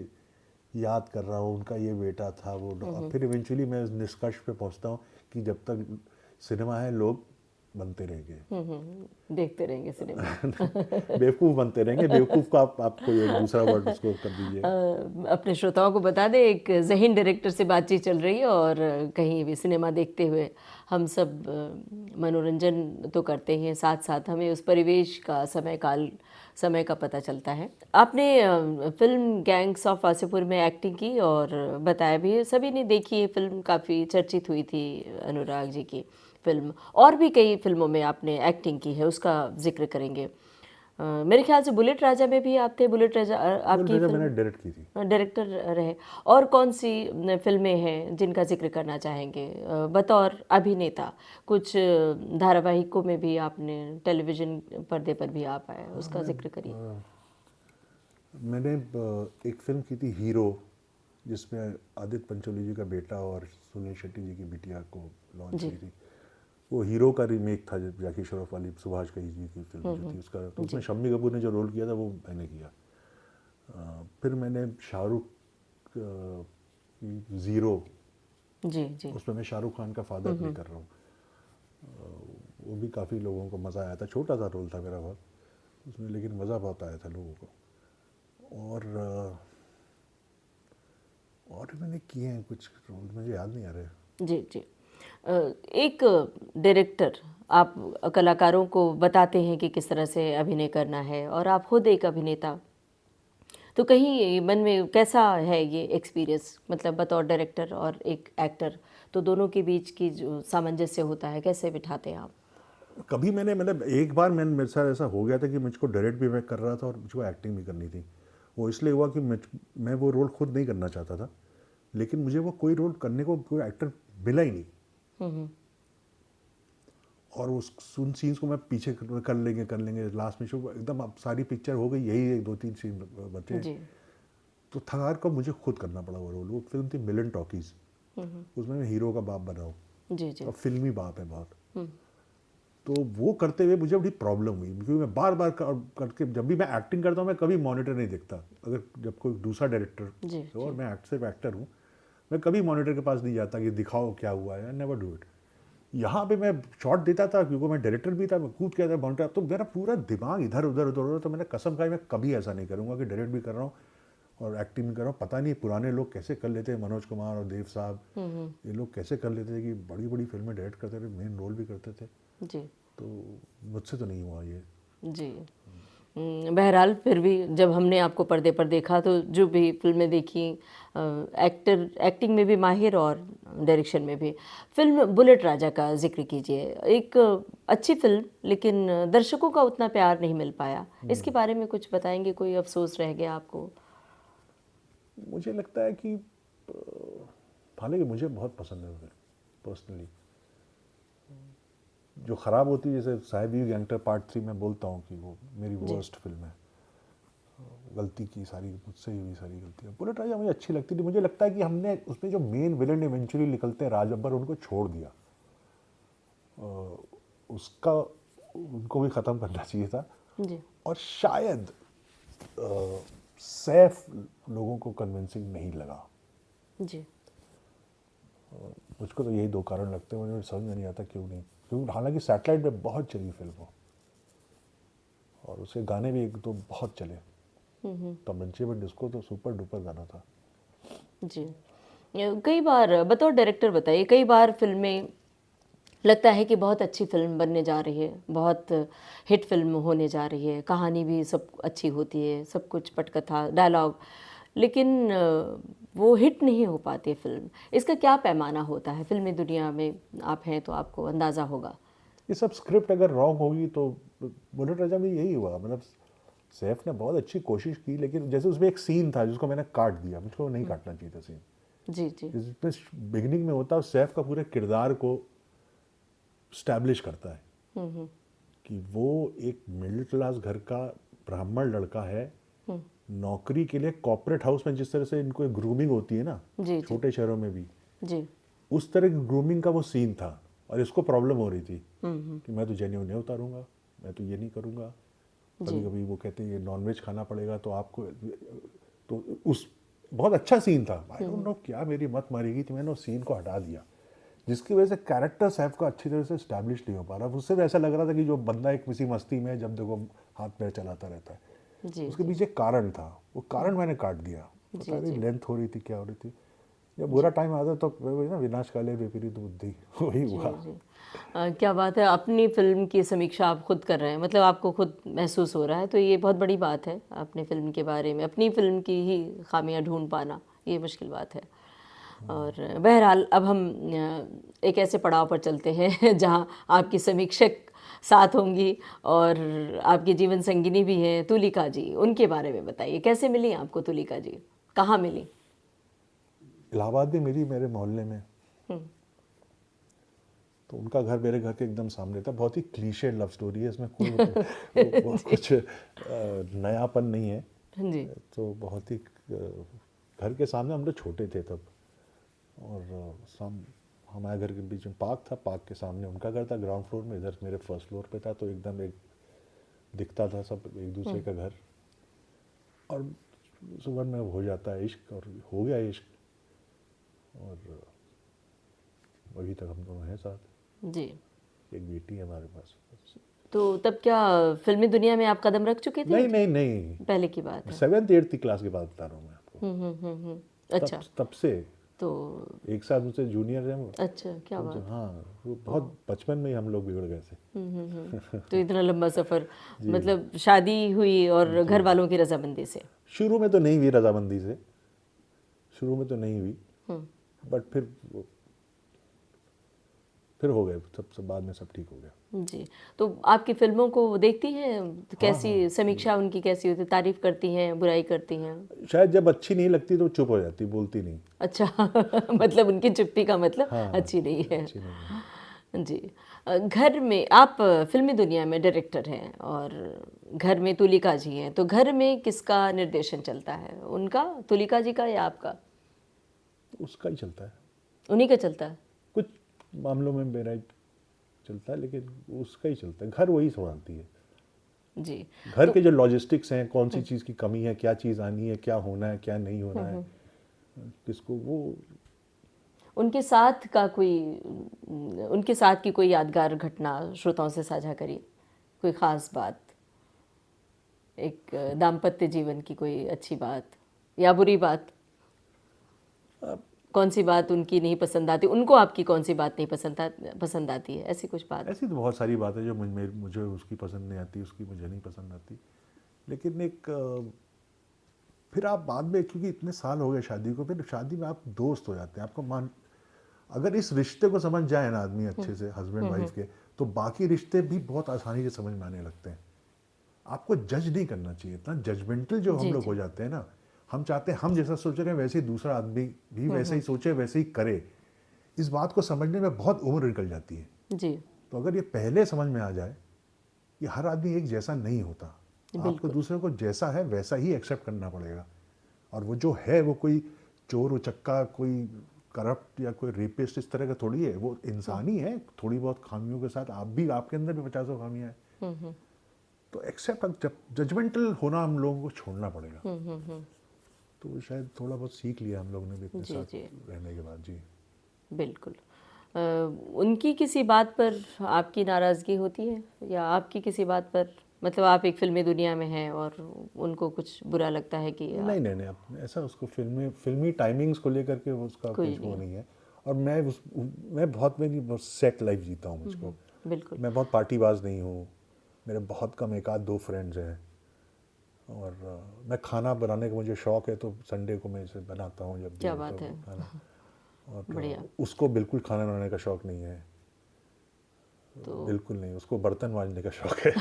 याद कर रहा हूँ, उनका ये बेटा था वो। और फिर इवेंचुअली मैं इस निष्कर्ष पे पहुँचता हूँ कि जब तक सिनेमा है लोग बनते रहेंगे, देखते रहेंगे सिनेमा। बेवकूफ़ बनते रहेंगे। बेवकूफ़ का आपको एक दूसरा वर्ड उसको कर दीजिए। अपने श्रोताओं को बता दें, एक ज़हीन डायरेक्टर से बातचीत चल रही है और कहीं भी सिनेमा देखते हुए हम सब मनोरंजन तो करते हैं, साथ साथ हमें उस परिवेश का, समय का पता चलता है। आपने फिल्म गैंग्स ऑफ वासेपुर में एक्टिंग की और बताया भी, सभी ने देखी है फिल्म, काफ़ी चर्चित हुई थी अनुराग जी की फिल्म। और भी कई फिल्मों में आपने एक्टिंग की है, उसका जिक्र करेंगे। मेरे ख्याल से बुलेट राजा में भी आप थे। बुलेट राजा आपकी मैंने फिल्म, डायरेक्ट की थी। डायरेक्टर रहे। और कौन सी फिल्में हैं जिनका जिक्र करना चाहेंगे बतौर अभिनेता? कुछ धारावाहिकों में भी आपने, टेलीविज़न पर्दे पर भी आप आए, उसका जिक्र करिए। मैंने एक फिल्म की थी हीरो, जिसमें आदित्य पंचोली जी का बेटा और सुनील शेट्टी जी की बिटिया को लॉन्च की थी। वो हीरो का रीमेक था, जब जैकी श्रॉफ वाली सुभाष घई जी की फिल्म जो थी उसका, तो उसमें शम्मी कपूर ने जो रोल किया था वो मैंने किया। फिर मैंने शाहरुख की ज़ीरो, जी जी। उसमें मैं शाहरुख खान का फादर प्ले कर रहा हूँ। वो भी काफ़ी लोगों को मज़ा आया था, छोटा सा रोल था मेरा बहुत। उसमें, लेकिन मज़ा बहुत आया था लोगों को। और मैंने किए हैं कुछ रोल, मुझे याद नहीं आ रहे। जी जी। एक डायरेक्टर आप कलाकारों को बताते हैं कि किस तरह से अभिनय करना है और आप खुद एक अभिनेता, तो कहीं मन में कैसा है ये एक्सपीरियंस, मतलब बतौर डायरेक्टर और एक एक्टर, तो दोनों के बीच की जो सामंजस्य होता है कैसे बिठाते हैं आप? कभी मैंने मतलब एक बार मेरे साथ ऐसा हो गया था कि मुझको डायरेक्ट भी मैं कर रहा था और मुझको एक्टिंग भी करनी थी। वो इसलिए हुआ कि मैं वो रोल खुद नहीं करना चाहता था, लेकिन मुझे वो कोई रोल करने को कोई एक्टर मिला ही नहीं। और उस सुन सीन्स को मैं पीछे कर लेंगे लास्ट में शो एकदम अब सारी पिक्चर हो गई, यही एक दो तीन सीन बचे हैं। जी तो थकार कर मुझे खुद करना पड़ा वो रोल। वो फिल्म थी मिलन टॉकीज, उसमें मैं हीरो का बाप बना हूँ जी जी। और फिल्मी बाप है बहुत। तो वो करते हुए मुझे बड़ी प्रॉब्लम हुई, क्योंकि मैं बार बार करके जब भी मैं एक्टिंग करता हूँ मैं कभी मॉनिटर नहीं देखता। अगर जब कोई दूसरा डायरेक्टर जी हो और जी। मैं सिर्फ एक्टर हूँ, मैं कभी मॉनिटर के पास नहीं जाता कि दिखाओ क्या हुआ है, नेवर डू इट। यहाँ पे मैं शॉट देता था क्योंकि मैं डायरेक्टर भी था, मैं कूद के था मॉनिटर, तो मेरा पूरा दिमाग इधर उधर उधर उधर। तो मैंने कसम खाई मैं कभी ऐसा नहीं करूँगा कि डायरेक्ट भी कर रहा हूँ और एक्टिंग भी कर रहा हूँ। पता नहीं पुराने लोग कैसे कर लेते हैं, मनोज कुमार और देव साहब, ये लोग कैसे कर लेते थे कि बड़ी बड़ी फिल्में डायरेक्ट करते थे, मेन रोल भी करते थे। जी तो मुझसे तो नहीं हुआ ये। जी। बहरहाल फिर भी जब हमने आपको पर्दे पर देखा तो जो भी फिल्में देखी, एक्टिंग में भी माहिर और डायरेक्शन में भी। फिल्म बुलेट राजा का जिक्र कीजिए, एक अच्छी फिल्म लेकिन दर्शकों का उतना प्यार नहीं मिल पाया, इसके बारे में कुछ बताएंगे? कोई अफसोस रह गया आपको? मुझे लगता है कि हालांकि मुझे बहुत पसंद है फिल्म पर्सनली। जो ख़राब होती है, जैसे साहिबी गैंगस्टर पार्ट 3 में बोलता हूँ कि वो मेरी जी वर्स्ट फिल्म है, गलती की सारी मुझसे ही हुई सारी गलतियाँ। बुलेट राजा मुझे अच्छी लगती थी। मुझे लगता है कि हमने उसमें जो मेन विलन इवेंचुअली निकलते हैं राज बब्बर, उनको छोड़ दिया। उसका उनको भी ख़त्म करना चाहिए था। जी और शायद सैफ लोगों को कन्विंसिंग नहीं लगा। जी। मुझको तो यही दो कारण लगते हैं, मुझे समझ में नहीं आता क्यों नहीं। क्योंकि हालांकि सैटेलाइट में बहुत चली फिल्म हो और उसके गाने भी एक दो बहुत चले। तमंचे में डिस्को तो सुपर डुपर गाना था। जी। कई बार बतौर डायरेक्टर बताइए, कई बार फिल्में लगता है कि बहुत अच्छी फिल्म बनने जा रही है, बहुत हिट फिल्म होने जा रही है, कहानी भी सब अच्छी होती है, सब कुछ पटकथा डायलॉग, लेकिन वो हिट नहीं हो पाती है फिल्म। इसका क्या पैमाना होता है? फिल्मी दुनिया में आप हैं तो आपको अंदाज़ा होगा। ये सब स्क्रिप्ट अगर रॉन्ग होगी तो बुलेट राजा में यही हुआ। मतलब सैफ ने बहुत अच्छी कोशिश की, लेकिन जैसे उसमें एक सीन था जिसको मैंने काट दिया, मुझको नहीं काटना चाहिए था सीन। जी जी जिसमें बिगिनिंग में होता है सैफ का पूरे किरदार को स्टैब्लिश करता है कि वो एक मिडिल क्लास घर का ब्राह्मण लड़का है, नौकरी के लिए कॉर्पोरेट हाउस में जिस तरह से इनको ग्रूमिंग होती है ना जी जी छोटे शहरों में भी, जी। उस तरह की ग्रूमिंग का वो सीन था। और इसको प्रॉब्लम हो रही थी कि मैं तो जेन्युइन नहीं उतारूंगा, मैं तो ये नहीं करूंगा। कभी कभी वो कहते हैं ये नॉनवेज खाना पड़ेगा तो आपको, तो उस बहुत अच्छा सीन था। आई डोंट नो क्या मेरी मत मारेगी, तो मैंने उस सीन को हटा दिया, जिसकी वजह से कैरेक्टर सैफ का अच्छी तरह से स्टैब्लिश नहीं हो पा रहा। उससे भी ऐसा लग रहा था कि जो बंदा एक किसी मस्ती में जब देखो हाथ पैर चलाता रहता है। जी उसके जी पीछे कारण था, वो कारण मैंने काट दिया। पता नहीं जी लेंथ हो रही थी क्या हो रही थी। जब बुरा टाइम आता तो वही ना, विनाश काले विपरीत बुद्धि, वही जी हुआ। जी। क्या बात है, अपनी फिल्म की समीक्षा आप खुद कर रहे हैं, मतलब आपको खुद महसूस हो रहा है, तो ये बहुत बड़ी बात है। अपने फिल्म के बारे में, अपनी फिल्म की ही खामियां ढूंढ पाना, ये मुश्किल बात है। और बहरहाल अब हम एक ऐसे पड़ाव पर चलते हैं जहां आपकी समीक्षक साथ होंगी और आपकी जीवन संगिनी भी हैं, तुलिका जी। उनके बारे में बताइए, कैसे मिली आपको तुलिका जी, कहाँ मिली? इलाहाबाद में मिली, मेरे मोहल्ले में। तो उनका घर मेरे घर के एकदम सामने था। बहुत ही क्लीशे लव स्टोरी है, इसमें कोई वो कुछ नयापन नहीं है। जी तो बहुत ही घर के सामने, हम लोग छोटे थे तब, और हमारे घर के बीच में पार्क था, पार्क के सामने उनका घर था ग्राउंड फ्लोर में, इधर मेरे फर्स्ट फ्लोर पे था। तो एकदम एक दिखता था सब एक दूसरे का घर। और सुबह में हो जाता है इश्क, और हो गया इश्क, और अभी तक हम दोनों हैं साथ। जी। एक बेटी है हमारे पास। तो तब क्या फिल्मी दुनिया में आप कदम रख चुके थे? नहीं नहीं नहीं, पहले की बात है। 7th 8th क्लास की बात बता रहा हूँ मैं आपको। अच्छा, तब से तो एक साल मुझसे जूनियर है वो। अच्छा, क्या बात। हाँ, वो बहुत बचपन में ही हम लोग बिगड़ गए थे। तो इतना लंबा सफ़र, मतलब शादी हुई और घर वालों की रजामंदी से? शुरू में तो नहीं हुई रजामंदी से, शुरू में तो नहीं हुई, बट फिर हो गए सब बाद में सब ठीक हो गया। जी, तो आपकी फिल्मों को देखती हैं? तो कैसी समीक्षा उनकी कैसी होती, तारीफ करती हैं, बुराई करती हैं? शायद जब अच्छी नहीं लगती तो चुप हो जाती, बोलती नहीं। अच्छा मतलब उनकी चुप्पी का मतलब हाँ, अच्छी नहीं है। अच्छी नहीं है। जी। घर में आप फिल्मी दुनिया में डायरेक्टर हैं और घर में तुलिका जी हैं, तो घर में किसका निर्देशन चलता है, उनका, तुलिका जी का, या आपका? उसका ही चलता है, उन्हीं का चलता है। कुछ मामलों में मेरा ही चलता है, लेकिन उसका ही चलता है। घर वही संभालती है। जी। घर के जो लॉजिस्टिक्स हैं, कौन सी चीज़ की कमी है, क्या चीज़ आनी है, क्या होना है, क्या नहीं होना है, किसको, वो उनके साथ का कोई, उनके साथ की कोई यादगार घटना श्रोताओं से साझा करिए, कोई ख़ास बात, एक दाम्पत्य जीवन की कोई अच्छी बात या बुरी बात। कौन सी बात उनकी नहीं पसंद आती, उनको आपकी कौन सी बात नहीं पसंद आती है, ऐसी कुछ बात? ऐसी तो बहुत सारी बातें जो मुझे उसकी पसंद नहीं आती, उसकी मुझे नहीं पसंद आती। लेकिन फिर आप बाद में, क्योंकि इतने साल हो गए शादी को, फिर शादी में आप दोस्त हो जाते हैं। आपको अगर इस रिश्ते को समझ जाए ना आदमी अच्छे से, हस्बैंड वाइफ के, तो बाकी रिश्ते भी बहुत आसानी से समझ में आने लगते हैं। आपको जज नहीं करना चाहिए। इतना जजमेंटल जो हम लोग हो जाते हैं ना, हम चाहते हैं हम जैसा सोच रहे हैं वैसे ही दूसरा आदमी भी वैसे ही सोचे, वैसे ही करे। इस बात को समझने में बहुत उम्र निकल जाती है जी। तो अगर ये पहले समझ में आ जाए कि हर आदमी एक जैसा नहीं होता, आपको दूसरे को जैसा है वैसा ही एक्सेप्ट करना पड़ेगा। और वो जो है, वो कोई चोर उचक्का, कोई करप्ट या कोई रेपिस्ट इस तरह का थोड़ी है। वो इंसान ही है, थोड़ी बहुत खामियों के साथ। आप भी, आपके अंदर भी 50 खामियां हैं। तो एक्सेप्ट, जजमेंटल होना हम लोगों को छोड़ना पड़ेगा। तो शायद थोड़ा बहुत सीख लिया हम लोगों ने भी अपने साथ रहने के बाद। जी बिल्कुल। उनकी किसी बात पर आपकी नाराज़गी होती है, या आपकी किसी बात पर, मतलब आप एक फिल्मी दुनिया में हैं और उनको कुछ बुरा लगता है कि नहीं नहीं नहीं, ऐसा उसको फिल्मी टाइमिंग्स को लेकर के उसका कुछ वो नहीं है। और मैं बहुत मेरी सेट लाइफ जीता हूँ मुझको। बिल्कुल। मैं बहुत पार्टीबाज नहीं हूँ। मेरे बहुत कम 1-2 फ्रेंड्स हैं। और मैं खाना बनाने का मुझे शौक़ है, तो संडे को मैं इसे बनाता हूँ जब भी। क्या बात है। खाना। और बढ़िया। उसको बिल्कुल खाना बनाने का शौक़ नहीं है, तो बिल्कुल नहीं। उसको बर्तन मांजने का शौक़ है।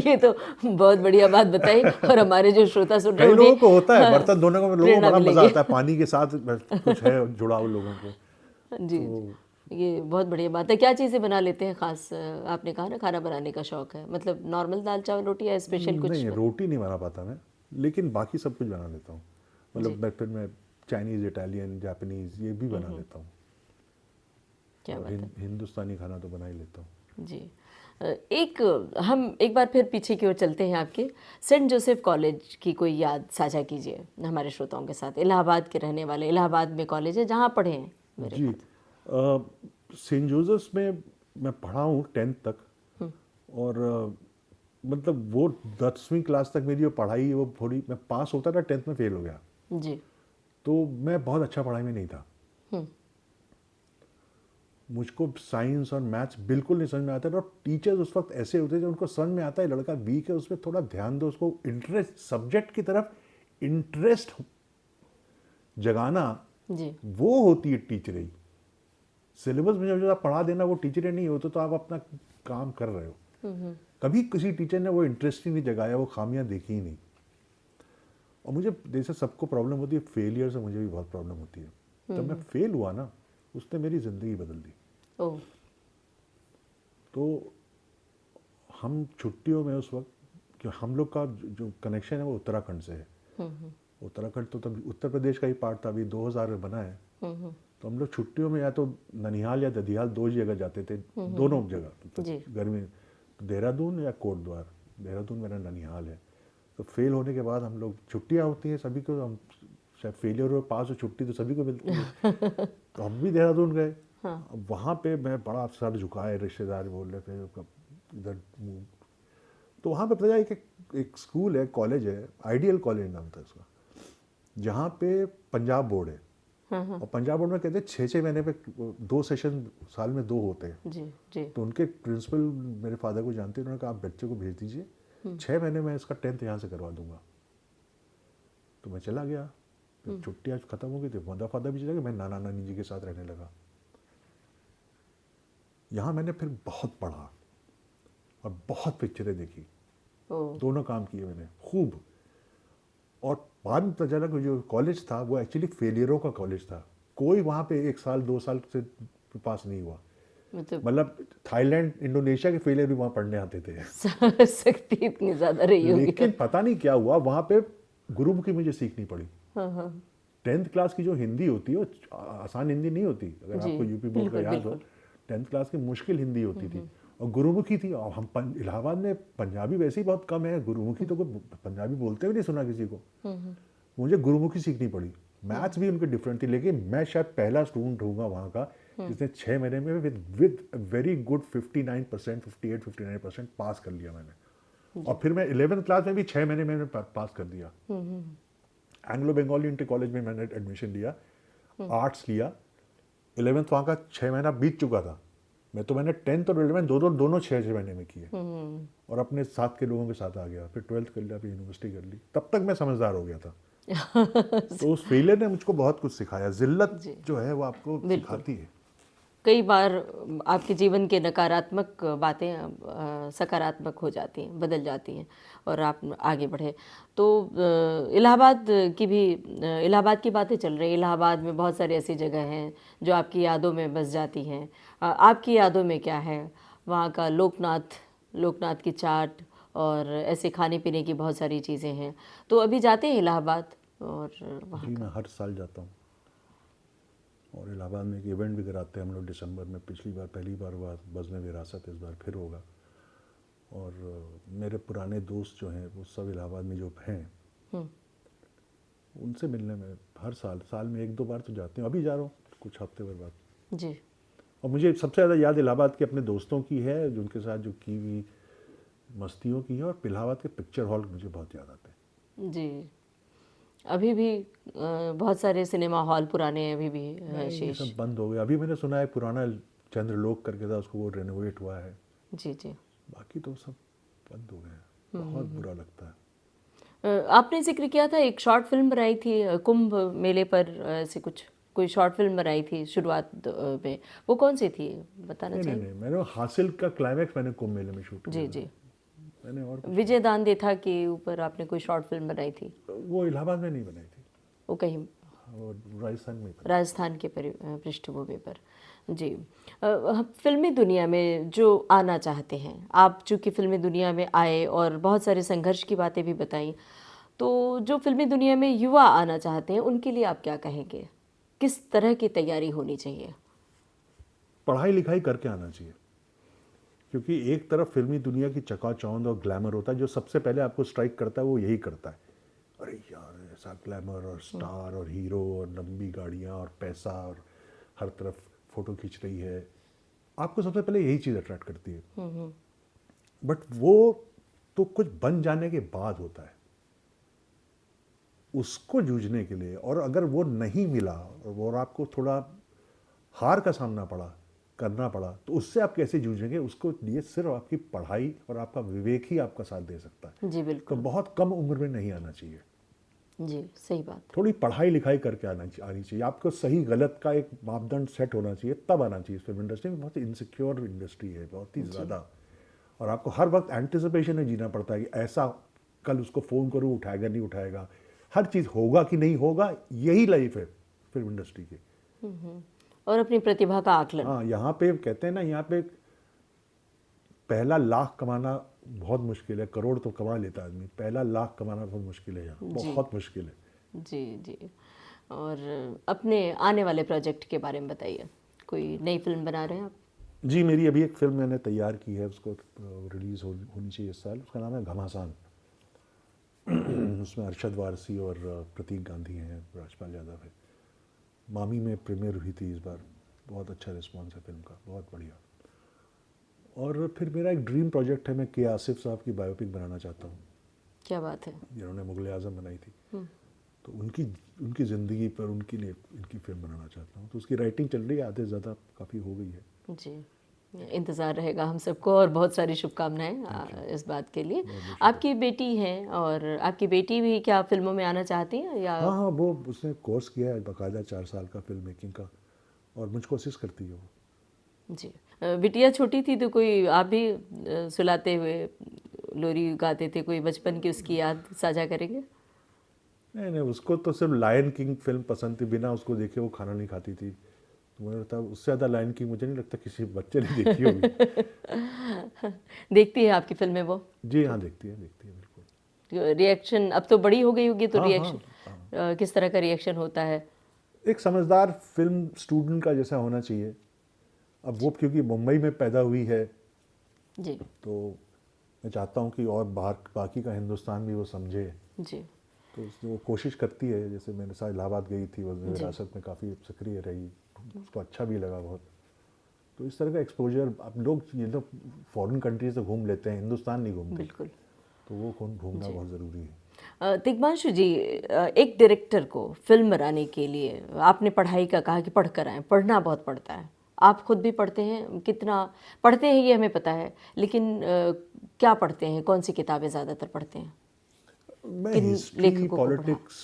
ये तो बहुत बढ़िया बात बताई, और हमारे जो श्रोता सुन रहे हैं, हैं, लोगों को होता है बर्तन धोने को, लोगों को बड़ा मजा मिलेगी। आता है। पानी के साथ कुछ है जुड़ाव लोगों को। जी, ये बहुत बढ़िया बात है। क्या चीज़ें बना लेते हैं ख़ास? आपने कहा ना खाना बनाने का शौक़ है, मतलब नॉर्मल दाल चावल रोटी या स्पेशल कुछ? नहीं, रोटी नहीं बना पाता मैं, लेकिन बाकी सब कुछ बना लेता हूँ। मतलब फिर मैं चाइनीज़, इटालियन, जापानीज़ ये भी बना लेता हूँ। क्या बात है। हिंदुस्तानी खाना तो बना ही लेता हूँ। जी। हम एक बार फिर पीछे की ओर चलते हैं, आपके सेंट जोसेफ कॉलेज की कोई याद साझा कीजिए हमारे श्रोताओं के साथ। इलाहाबाद के रहने वाले, इलाहाबाद में कॉलेज है जहाँ पढ़े हैं मेरे जी। सेंट जोसेफ में मैं पढ़ा हूँ 10th तक। और मतलब वो 10वीं क्लास तक मेरी जो पढ़ाई है, वो थोड़ी, मैं पास होता था, 10th में फेल हो गया। जी। तो मैं बहुत अच्छा पढ़ाई में नहीं था। मुझको साइंस और मैथ्स बिल्कुल नहीं समझ में आता था। और टीचर्स उस वक्त ऐसे होते थे, उनको समझ में आता है लड़का वीक है, उसमें थोड़ा ध्यान दो, उसको इंटरेस्ट, सब्जेक्ट की तरफ इंटरेस्ट जगाना, जी। वो होती है टीचरें। सिलेबस में जो आप पढ़ा देना, वो टीचरें नहीं होते, तो आप अपना काम कर रहे हो। कभी किसी टीचर ने वो इंटरेस्ट ही नहीं जगाया, वो खामियां देखी ही नहीं। और मुझे जैसे सबको प्रॉब्लम होती है फेलियर से, मुझे भी बहुत प्रॉब्लम होती है। तब मैं फेल हुआ ना, उसने मेरी ज़िंदगी बदल दी। ओह। तो हम छुट्टियों में उस वक्त, कि हम लोग का जो कनेक्शन है वो उत्तराखंड से है। उत्तराखंड तो तब उत्तर प्रदेश का ही पार्ट था, अभी 2000 में बना है। तो हम लोग छुट्टियों में या तो ननिहाल या ददियाल, 2 जगह जाते थे, दोनों जगह। गर्मी देहरादून या कोटद्वार। देहरादून मेरा ननिहाल है। तो फेल होने के बाद हम लोग, छुट्टियाँ होती हैं सभी को, हम शायद फेलियर हो, पास हो, छुट्टी तो सभी को मिलती है। तो हम भी देहरादून गए। हाँ। अब वहाँ पे मैं बड़ा सर झुकाए, रिश्तेदार बोल रहे थे इधर move। तो वहाँ पे पता है कि एक स्कूल है, कॉलेज है, आइडियल कॉलेज नाम था उसका, जहाँ पे पंजाब बोर्ड है। और पंजाब बोर्ड में कहते हैं 6-6 महीने पे 2 सेशन साल में 2 होते हैं। जी जी। तो उनके प्रिंसिपल मेरे फादर को जानते हैं, उन्होंने कहा आप बच्चे को भेज दीजिए, 6 महीने में इसका 10th यहाँ से करवा दूंगा। तो मैं चला गया, फिर छुट्टी आज खत्म हो गई थी, मदर फादर भी चला गया, मैं नाना नानी जी के साथ रहने लगा। यहाँ मैंने फिर बहुत पढ़ा और बहुत पिक्चरें देखी, ओ दोनों काम किए मैंने खूब। और बाद में पता चला कि जो कॉलेज था वो एक्चुअली फेलियरों का कॉलेज था। कोई वहाँ पे 1 साल 2 साल से पास नहीं हुआ। मतलब मतलब थाईलैंड इंडोनेशिया के फेलियर भी वहाँ पढ़ने आते थे। सख्ती इतनी ज्यादा रही होगी। लेकिन पता नहीं क्या हुआ, वहाँ पे गुरुमुखी मुझे सीखनी पड़ी। हाँ हाँ 10th क्लास की जो हिंदी होती है वो आसान हिंदी नहीं होती, अगर जी, आपको यूपी बोर्ड का बिल्कुल, याद हो। 10th क्लास की मुश्किल हिंदी होती थी और गुरुमुखी थी। और हम इलाहाबाद में पंजाबी वैसे ही बहुत कम है, गुरुमुखी तो कोई पंजाबी बोलते हुए नहीं सुना किसी को। मुझे गुरुमुखी सीखनी पड़ी। मैथ्स भी उनके डिफरेंट थी, लेकिन मैं शायद पहला स्टूडेंट होऊंगा वहाँ का जिसने 6 महीने में विद वेरी गुड 59%, 58-59% पास कर लिया मैंने। और फिर मैं 11th क्लास में भी 6 महीने में पास कर दिया। एंग्लो बंगाली इंटर कॉलेज में मैंने एडमिशन लिया, आर्ट्स लिया। 11th वहाँ का 6 महीना बीत चुका था। मैंने 10th और 11th दोनों 6 महीने में किए और अपने साथ के लोगों के साथ आ गया। फिर 12th कर लिया, फिर यूनिवर्सिटी कर ली। तब तक मैं समझदार हो गया था। तो उस फेलियर ने मुझको बहुत कुछ सिखाया। जिल्लत जो है वो आपको सिखाती है। कई बार आपके जीवन के नकारात्मक बातें सकारात्मक हो जाती हैं, बदल जाती हैं और आप आगे बढ़े। तो इलाहाबाद की भी इलाहाबाद की बातें चल रही हैं। इलाहाबाद में बहुत सारी ऐसी जगह हैं जो आपकी यादों में बस जाती हैं। आपकी यादों में क्या है? वहाँ का लोकनाथ की चाट और ऐसे खाने पीने की बहुत सारी चीज़ें हैं। तो अभी जाते हैं इलाहाबाद और वहाँ जी, मैं हर साल जाता हूँ और इलाहाबाद में एक इवेंट भी कराते हैं हम लोग दिसंबर में। पहली बार हुआ बज़्म विरासत, इस बार फिर होगा। और मेरे पुराने दोस्त जो हैं वो सब इलाहाबाद में जो हैं उनसे मिलने में हर साल में 1-2 बार तो जाते हैं। अभी जा रहा हूँ कुछ हफ्ते भर बाद। जी। और मुझे सबसे ज़्यादा याद इलाहाबाद के अपने दोस्तों की है, जो उनके साथ जो की हुई मस्तियों की है। और इलाहाबाद के पिक्चर हॉल मुझे बहुत याद आते हैं। जी, अभी भी बहुत सारे सिनेमा हॉल पुराने अभी भी ये शेष। सब बंद हो गया। अभी मैंने सुना है पुराना चंद्रलोक करके था, उसको वो रेनोवेट हुआ है। जी जी। बाकी तो सब बंद हो गए हैं। बहुत बुरा लगता है। आपने जिक्र किया था एक शॉर्ट फिल्म बनाई थी कुंभ मेले पर, ऐसे कुछ कोई शॉर्ट फिल्म बनाई थी शुरुआत में, वो कौन सी थी बताना नहीं, चाहिए? मैंने हासिल का क्लाइमैक्स मैंने कुंभ मेले में शूट किया जी था। जी। मैंने और विजय दानदेथा के ऊपर आपने कोई शॉर्ट फिल्म बनाई थी? वो इलाहाबाद में नहीं बनाई थी, वो कहीं वो राजस्थान में बनी। राजस्थान के पृष्ठभूमि पर। जी। फिल्मी दुनिया में जो आना चाहते हैं, आप चूँकि फिल्मी दुनिया में आए और बहुत सारे संघर्ष की बातें भी बताई, तो जो फिल्मी दुनिया में युवा आना चाहते हैं उनके लिए आप क्या कहेंगे? किस तरह की तैयारी होनी चाहिए? पढ़ाई लिखाई करके आना चाहिए, क्योंकि एक तरफ फिल्मी दुनिया की चकाचौंध और ग्लैमर होता है। जो सबसे पहले आपको स्ट्राइक करता है वो यही करता है, अरे यार ऐसा ग्लैमर और स्टार और हीरो और लंबी गाड़ियाँ और पैसा और हर तरफ फोटो खींच रही है। आपको सबसे पहले यही चीज़ अट्रैक्ट करती है। बट वो तो कुछ बन जाने के बाद होता है। उसको जूझने के लिए, और अगर वो नहीं मिला और आपको थोड़ा हार का सामना करना पड़ा, तो उससे आप कैसे जूझेंगे? उसको लिए सिर्फ आपकी पढ़ाई और आपका विवेक ही आपका साथ दे सकता है। जी तो बिल्कुल। बहुत कम उम्र में नहीं आना चाहिए। जी सही बात। थोड़ी पढ़ाई लिखाई करके आनी चाहिए। आपको सही गलत का एक मापदंड सेट होना चाहिए, तब आना चाहिए। फिल्म इंडस्ट्री में बहुत इनसिक्योर इंडस्ट्री है, बहुत ही ज़्यादा। और आपको हर वक्त एंटिसिपेशन में जीना पड़ता है कि ऐसा कल उसको फ़ोन करूँ, उठाएगा नहीं उठाएगा, हर चीज़ होगा कि नहीं होगा। यही लाइफ है फिल्म इंडस्ट्री की। और अपनी प्रतिभा का आकलन। हाँ, यहाँ पे कहते हैं ना, यहाँ पे पहला लाख कमाना बहुत मुश्किल है। करोड़ तो कमा लेता आदमी, पहला लाख कमाना बहुत मुश्किल है यहाँ, बहुत मुश्किल है। जी जी। और अपने आने वाले प्रोजेक्ट के बारे में बताइए। कोई नई फिल्म बना रहे हैं आप? जी, मेरी अभी एक फिल्म मैंने तैयार की है, उसको रिलीज़ होनी चाहिए इस साल। उसका नाम है घमासान। उसमें अरशद वारसी और प्रतीक गांधी हैं, राजपाल यादव है। मामी में प्रीमियर हुई थी इस बार, बहुत अच्छा रिस्पॉन्स है फिल्म का, बहुत बढ़िया। और फिर मेरा एक ड्रीम प्रोजेक्ट है, मैं के आसिफ साहब की बायोपिक बनाना चाहता हूँ, क्या बात है। जिन्होंने मुगल आज़म बनाई थी। तो उनकी उनकी ज़िंदगी पर उनके लिए इनकी फिल्म बनाना चाहता हूँ। तो उसकी राइटिंग चल रही है, आधे से ज़्यादा काफ़ी हो गई है। जी, इंतज़ार रहेगा हम सबको, और बहुत सारी शुभकामनाएं इस बात के लिए। आपकी बेटी हैं, और आपकी बेटी भी क्या फिल्मों में आना चाहती हैं या? हाँ हाँ, वो उसने कोर्स किया है बाकायदा 4 साल का फिल्म मेकिंग का, और मुझको असिस्ट करती है वो। जी, बिटिया छोटी थी तो कोई आप भी सुलाते हुए लोरी गाते थे, कोई बचपन की उसकी याद साझा करेंगे? नहीं नहीं, उसको तो सिर्फ लायन किंग फिल्म पसंद थी, बिना उसको देखे वो खाना नहीं खाती थी। तो मुझे लगता है उससे ज़्यादा लायन किंग मुझे नहीं लगता किसी बच्चे ने देखी होगी। देखती है आपकी फिल्में वो? जी हाँ, देखती है बिल्कुल। रिएक्शन अब तो बड़ी हो गई होगी, तो हाँ, रिएक्शन किस तरह का रिएक्शन होता है? एक समझदार फिल्म स्टूडेंट का जैसा होना चाहिए। अब वो क्योंकि मुंबई में पैदा हुई है, जी तो मैं चाहता हूँ कि और बाहर बाकी का हिंदुस्तान भी वो समझे। जी तो वो कोशिश करती है, जैसे मेरे साथ इलाहाबाद गई थी, वो विरासत में काफ़ी सक्रिय रही, उसको अच्छा भी लगा बहुत। तो इस तरह का एक्सपोजर, अब लोग ये लोग फॉरेन कंट्रीज से घूम लेते हैं, हिंदुस्तान नहीं घूमते, बिल्कुल। तो वो घूमना बहुत ज़रूरी है। तिग्मांशु जी, एक डायरेक्टर को फिल्म बनाने के लिए आपने पढ़ाई का कहा कि पढ़ कर आए, पढ़ना बहुत पड़ता है। आप खुद भी पढ़ते हैं, कितना पढ़ते हैं ये हमें पता है, लेकिन क्या पढ़ते हैं, कौन सी किताबें ज़्यादातर पढ़ते हैं? मैं किन हिस्ट्री, लेखकों को पढ़ा? पॉलिटिक्स,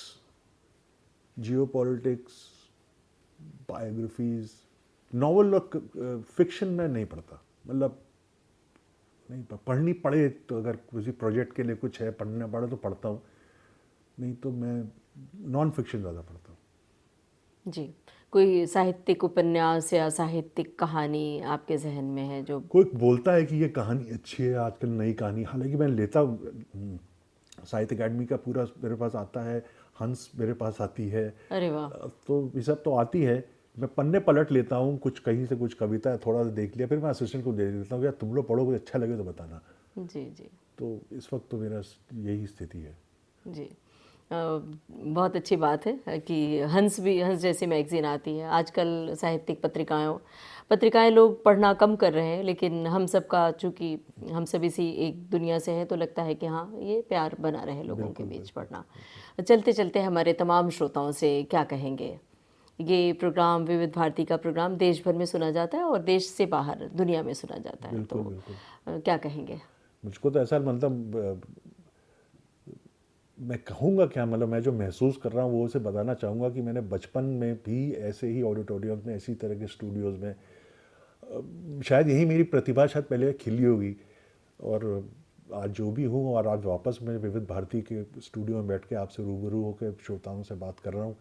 जियो पॉलिटिक्स, बायोग्राफीज, नॉवल और फिक्शन में नहीं पढ़ता। मतलब नहीं पढ़नी पड़े तो, अगर किसी प्रोजेक्ट के लिए कुछ है पढ़ना पड़े तो पढ़ता हूँ, नहीं तो मैं नॉन फिक्शन ज़्यादा पढ़ता हूँ। जी, कोई साहित्यिक उपन्यास या साहित्यिक कहानी आपके जहन में है जो? कोई बोलता है कि ये कहानी अच्छी है, आजकल नई कहानी, हालांकि मैं लेता साहित्य अकादमी का पूरा मेरे पास आता है, हंस मेरे पास आती है, अरे वाह। तो ये सब तो आती है। मैं पन्ने पलट लेता हूँ, कुछ कहीं से कुछ कविता थोड़ा सा देख लिया, फिर मैं असिस्टेंट को दे देता हूँ, यार तुम लोग पढ़ो, कुछ अच्छा लगे तो बताना। जी जी तो इस वक्त तो मेरा यही स्थिति है। जी, बहुत अच्छी बात है कि हंस जैसी मैगज़ीन आती है। आजकल साहित्यिक पत्रिकाएं लोग पढ़ना कम कर रहे हैं, लेकिन हम सबका, चूँकि हम सब इसी एक दुनिया से हैं, तो लगता है कि हाँ, ये प्यार बना रहे लोगों के बीच पढ़ना। चलते चलते हमारे तमाम श्रोताओं से क्या कहेंगे? ये प्रोग्राम, विविध भारती का प्रोग्राम देश भर में सुना जाता है और देश से बाहर दुनिया में सुना जाता है, बिल्कुल तो बिल्कुल। क्या कहेंगे? मुझको तो ऐसा मतलब मैं कहूँगा क्या, मतलब मैं जो महसूस कर रहा हूँ वो उसे बताना चाहूँगा कि मैंने बचपन में भी ऐसे ही ऑडिटोरियम में, ऐसी तरह के स्टूडियोज़ में, शायद यही मेरी प्रतिभा शायद पहले खिली होगी, और आज जो भी हूँ, और आज वापस मैं विविध भारती के स्टूडियो में बैठ के आपसे रूबरू होकर श्रोताओं से बात कर रहा हूँ।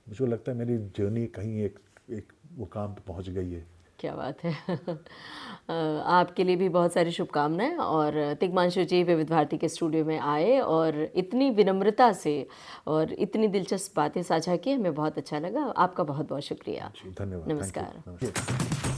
मुझे लगता है मेरी जर्नी कहीं एक मुकाम पर पहुँच गई है। क्या बात है। आपके लिए भी बहुत सारी शुभकामनाएं, और तिग्मांशु जी विविध भारती के स्टूडियो में आए और इतनी विनम्रता से और इतनी दिलचस्प बातें साझा की, हमें बहुत अच्छा लगा। आपका बहुत बहुत शुक्रिया। जी धन्यवाद। नमस्कार। Thank you.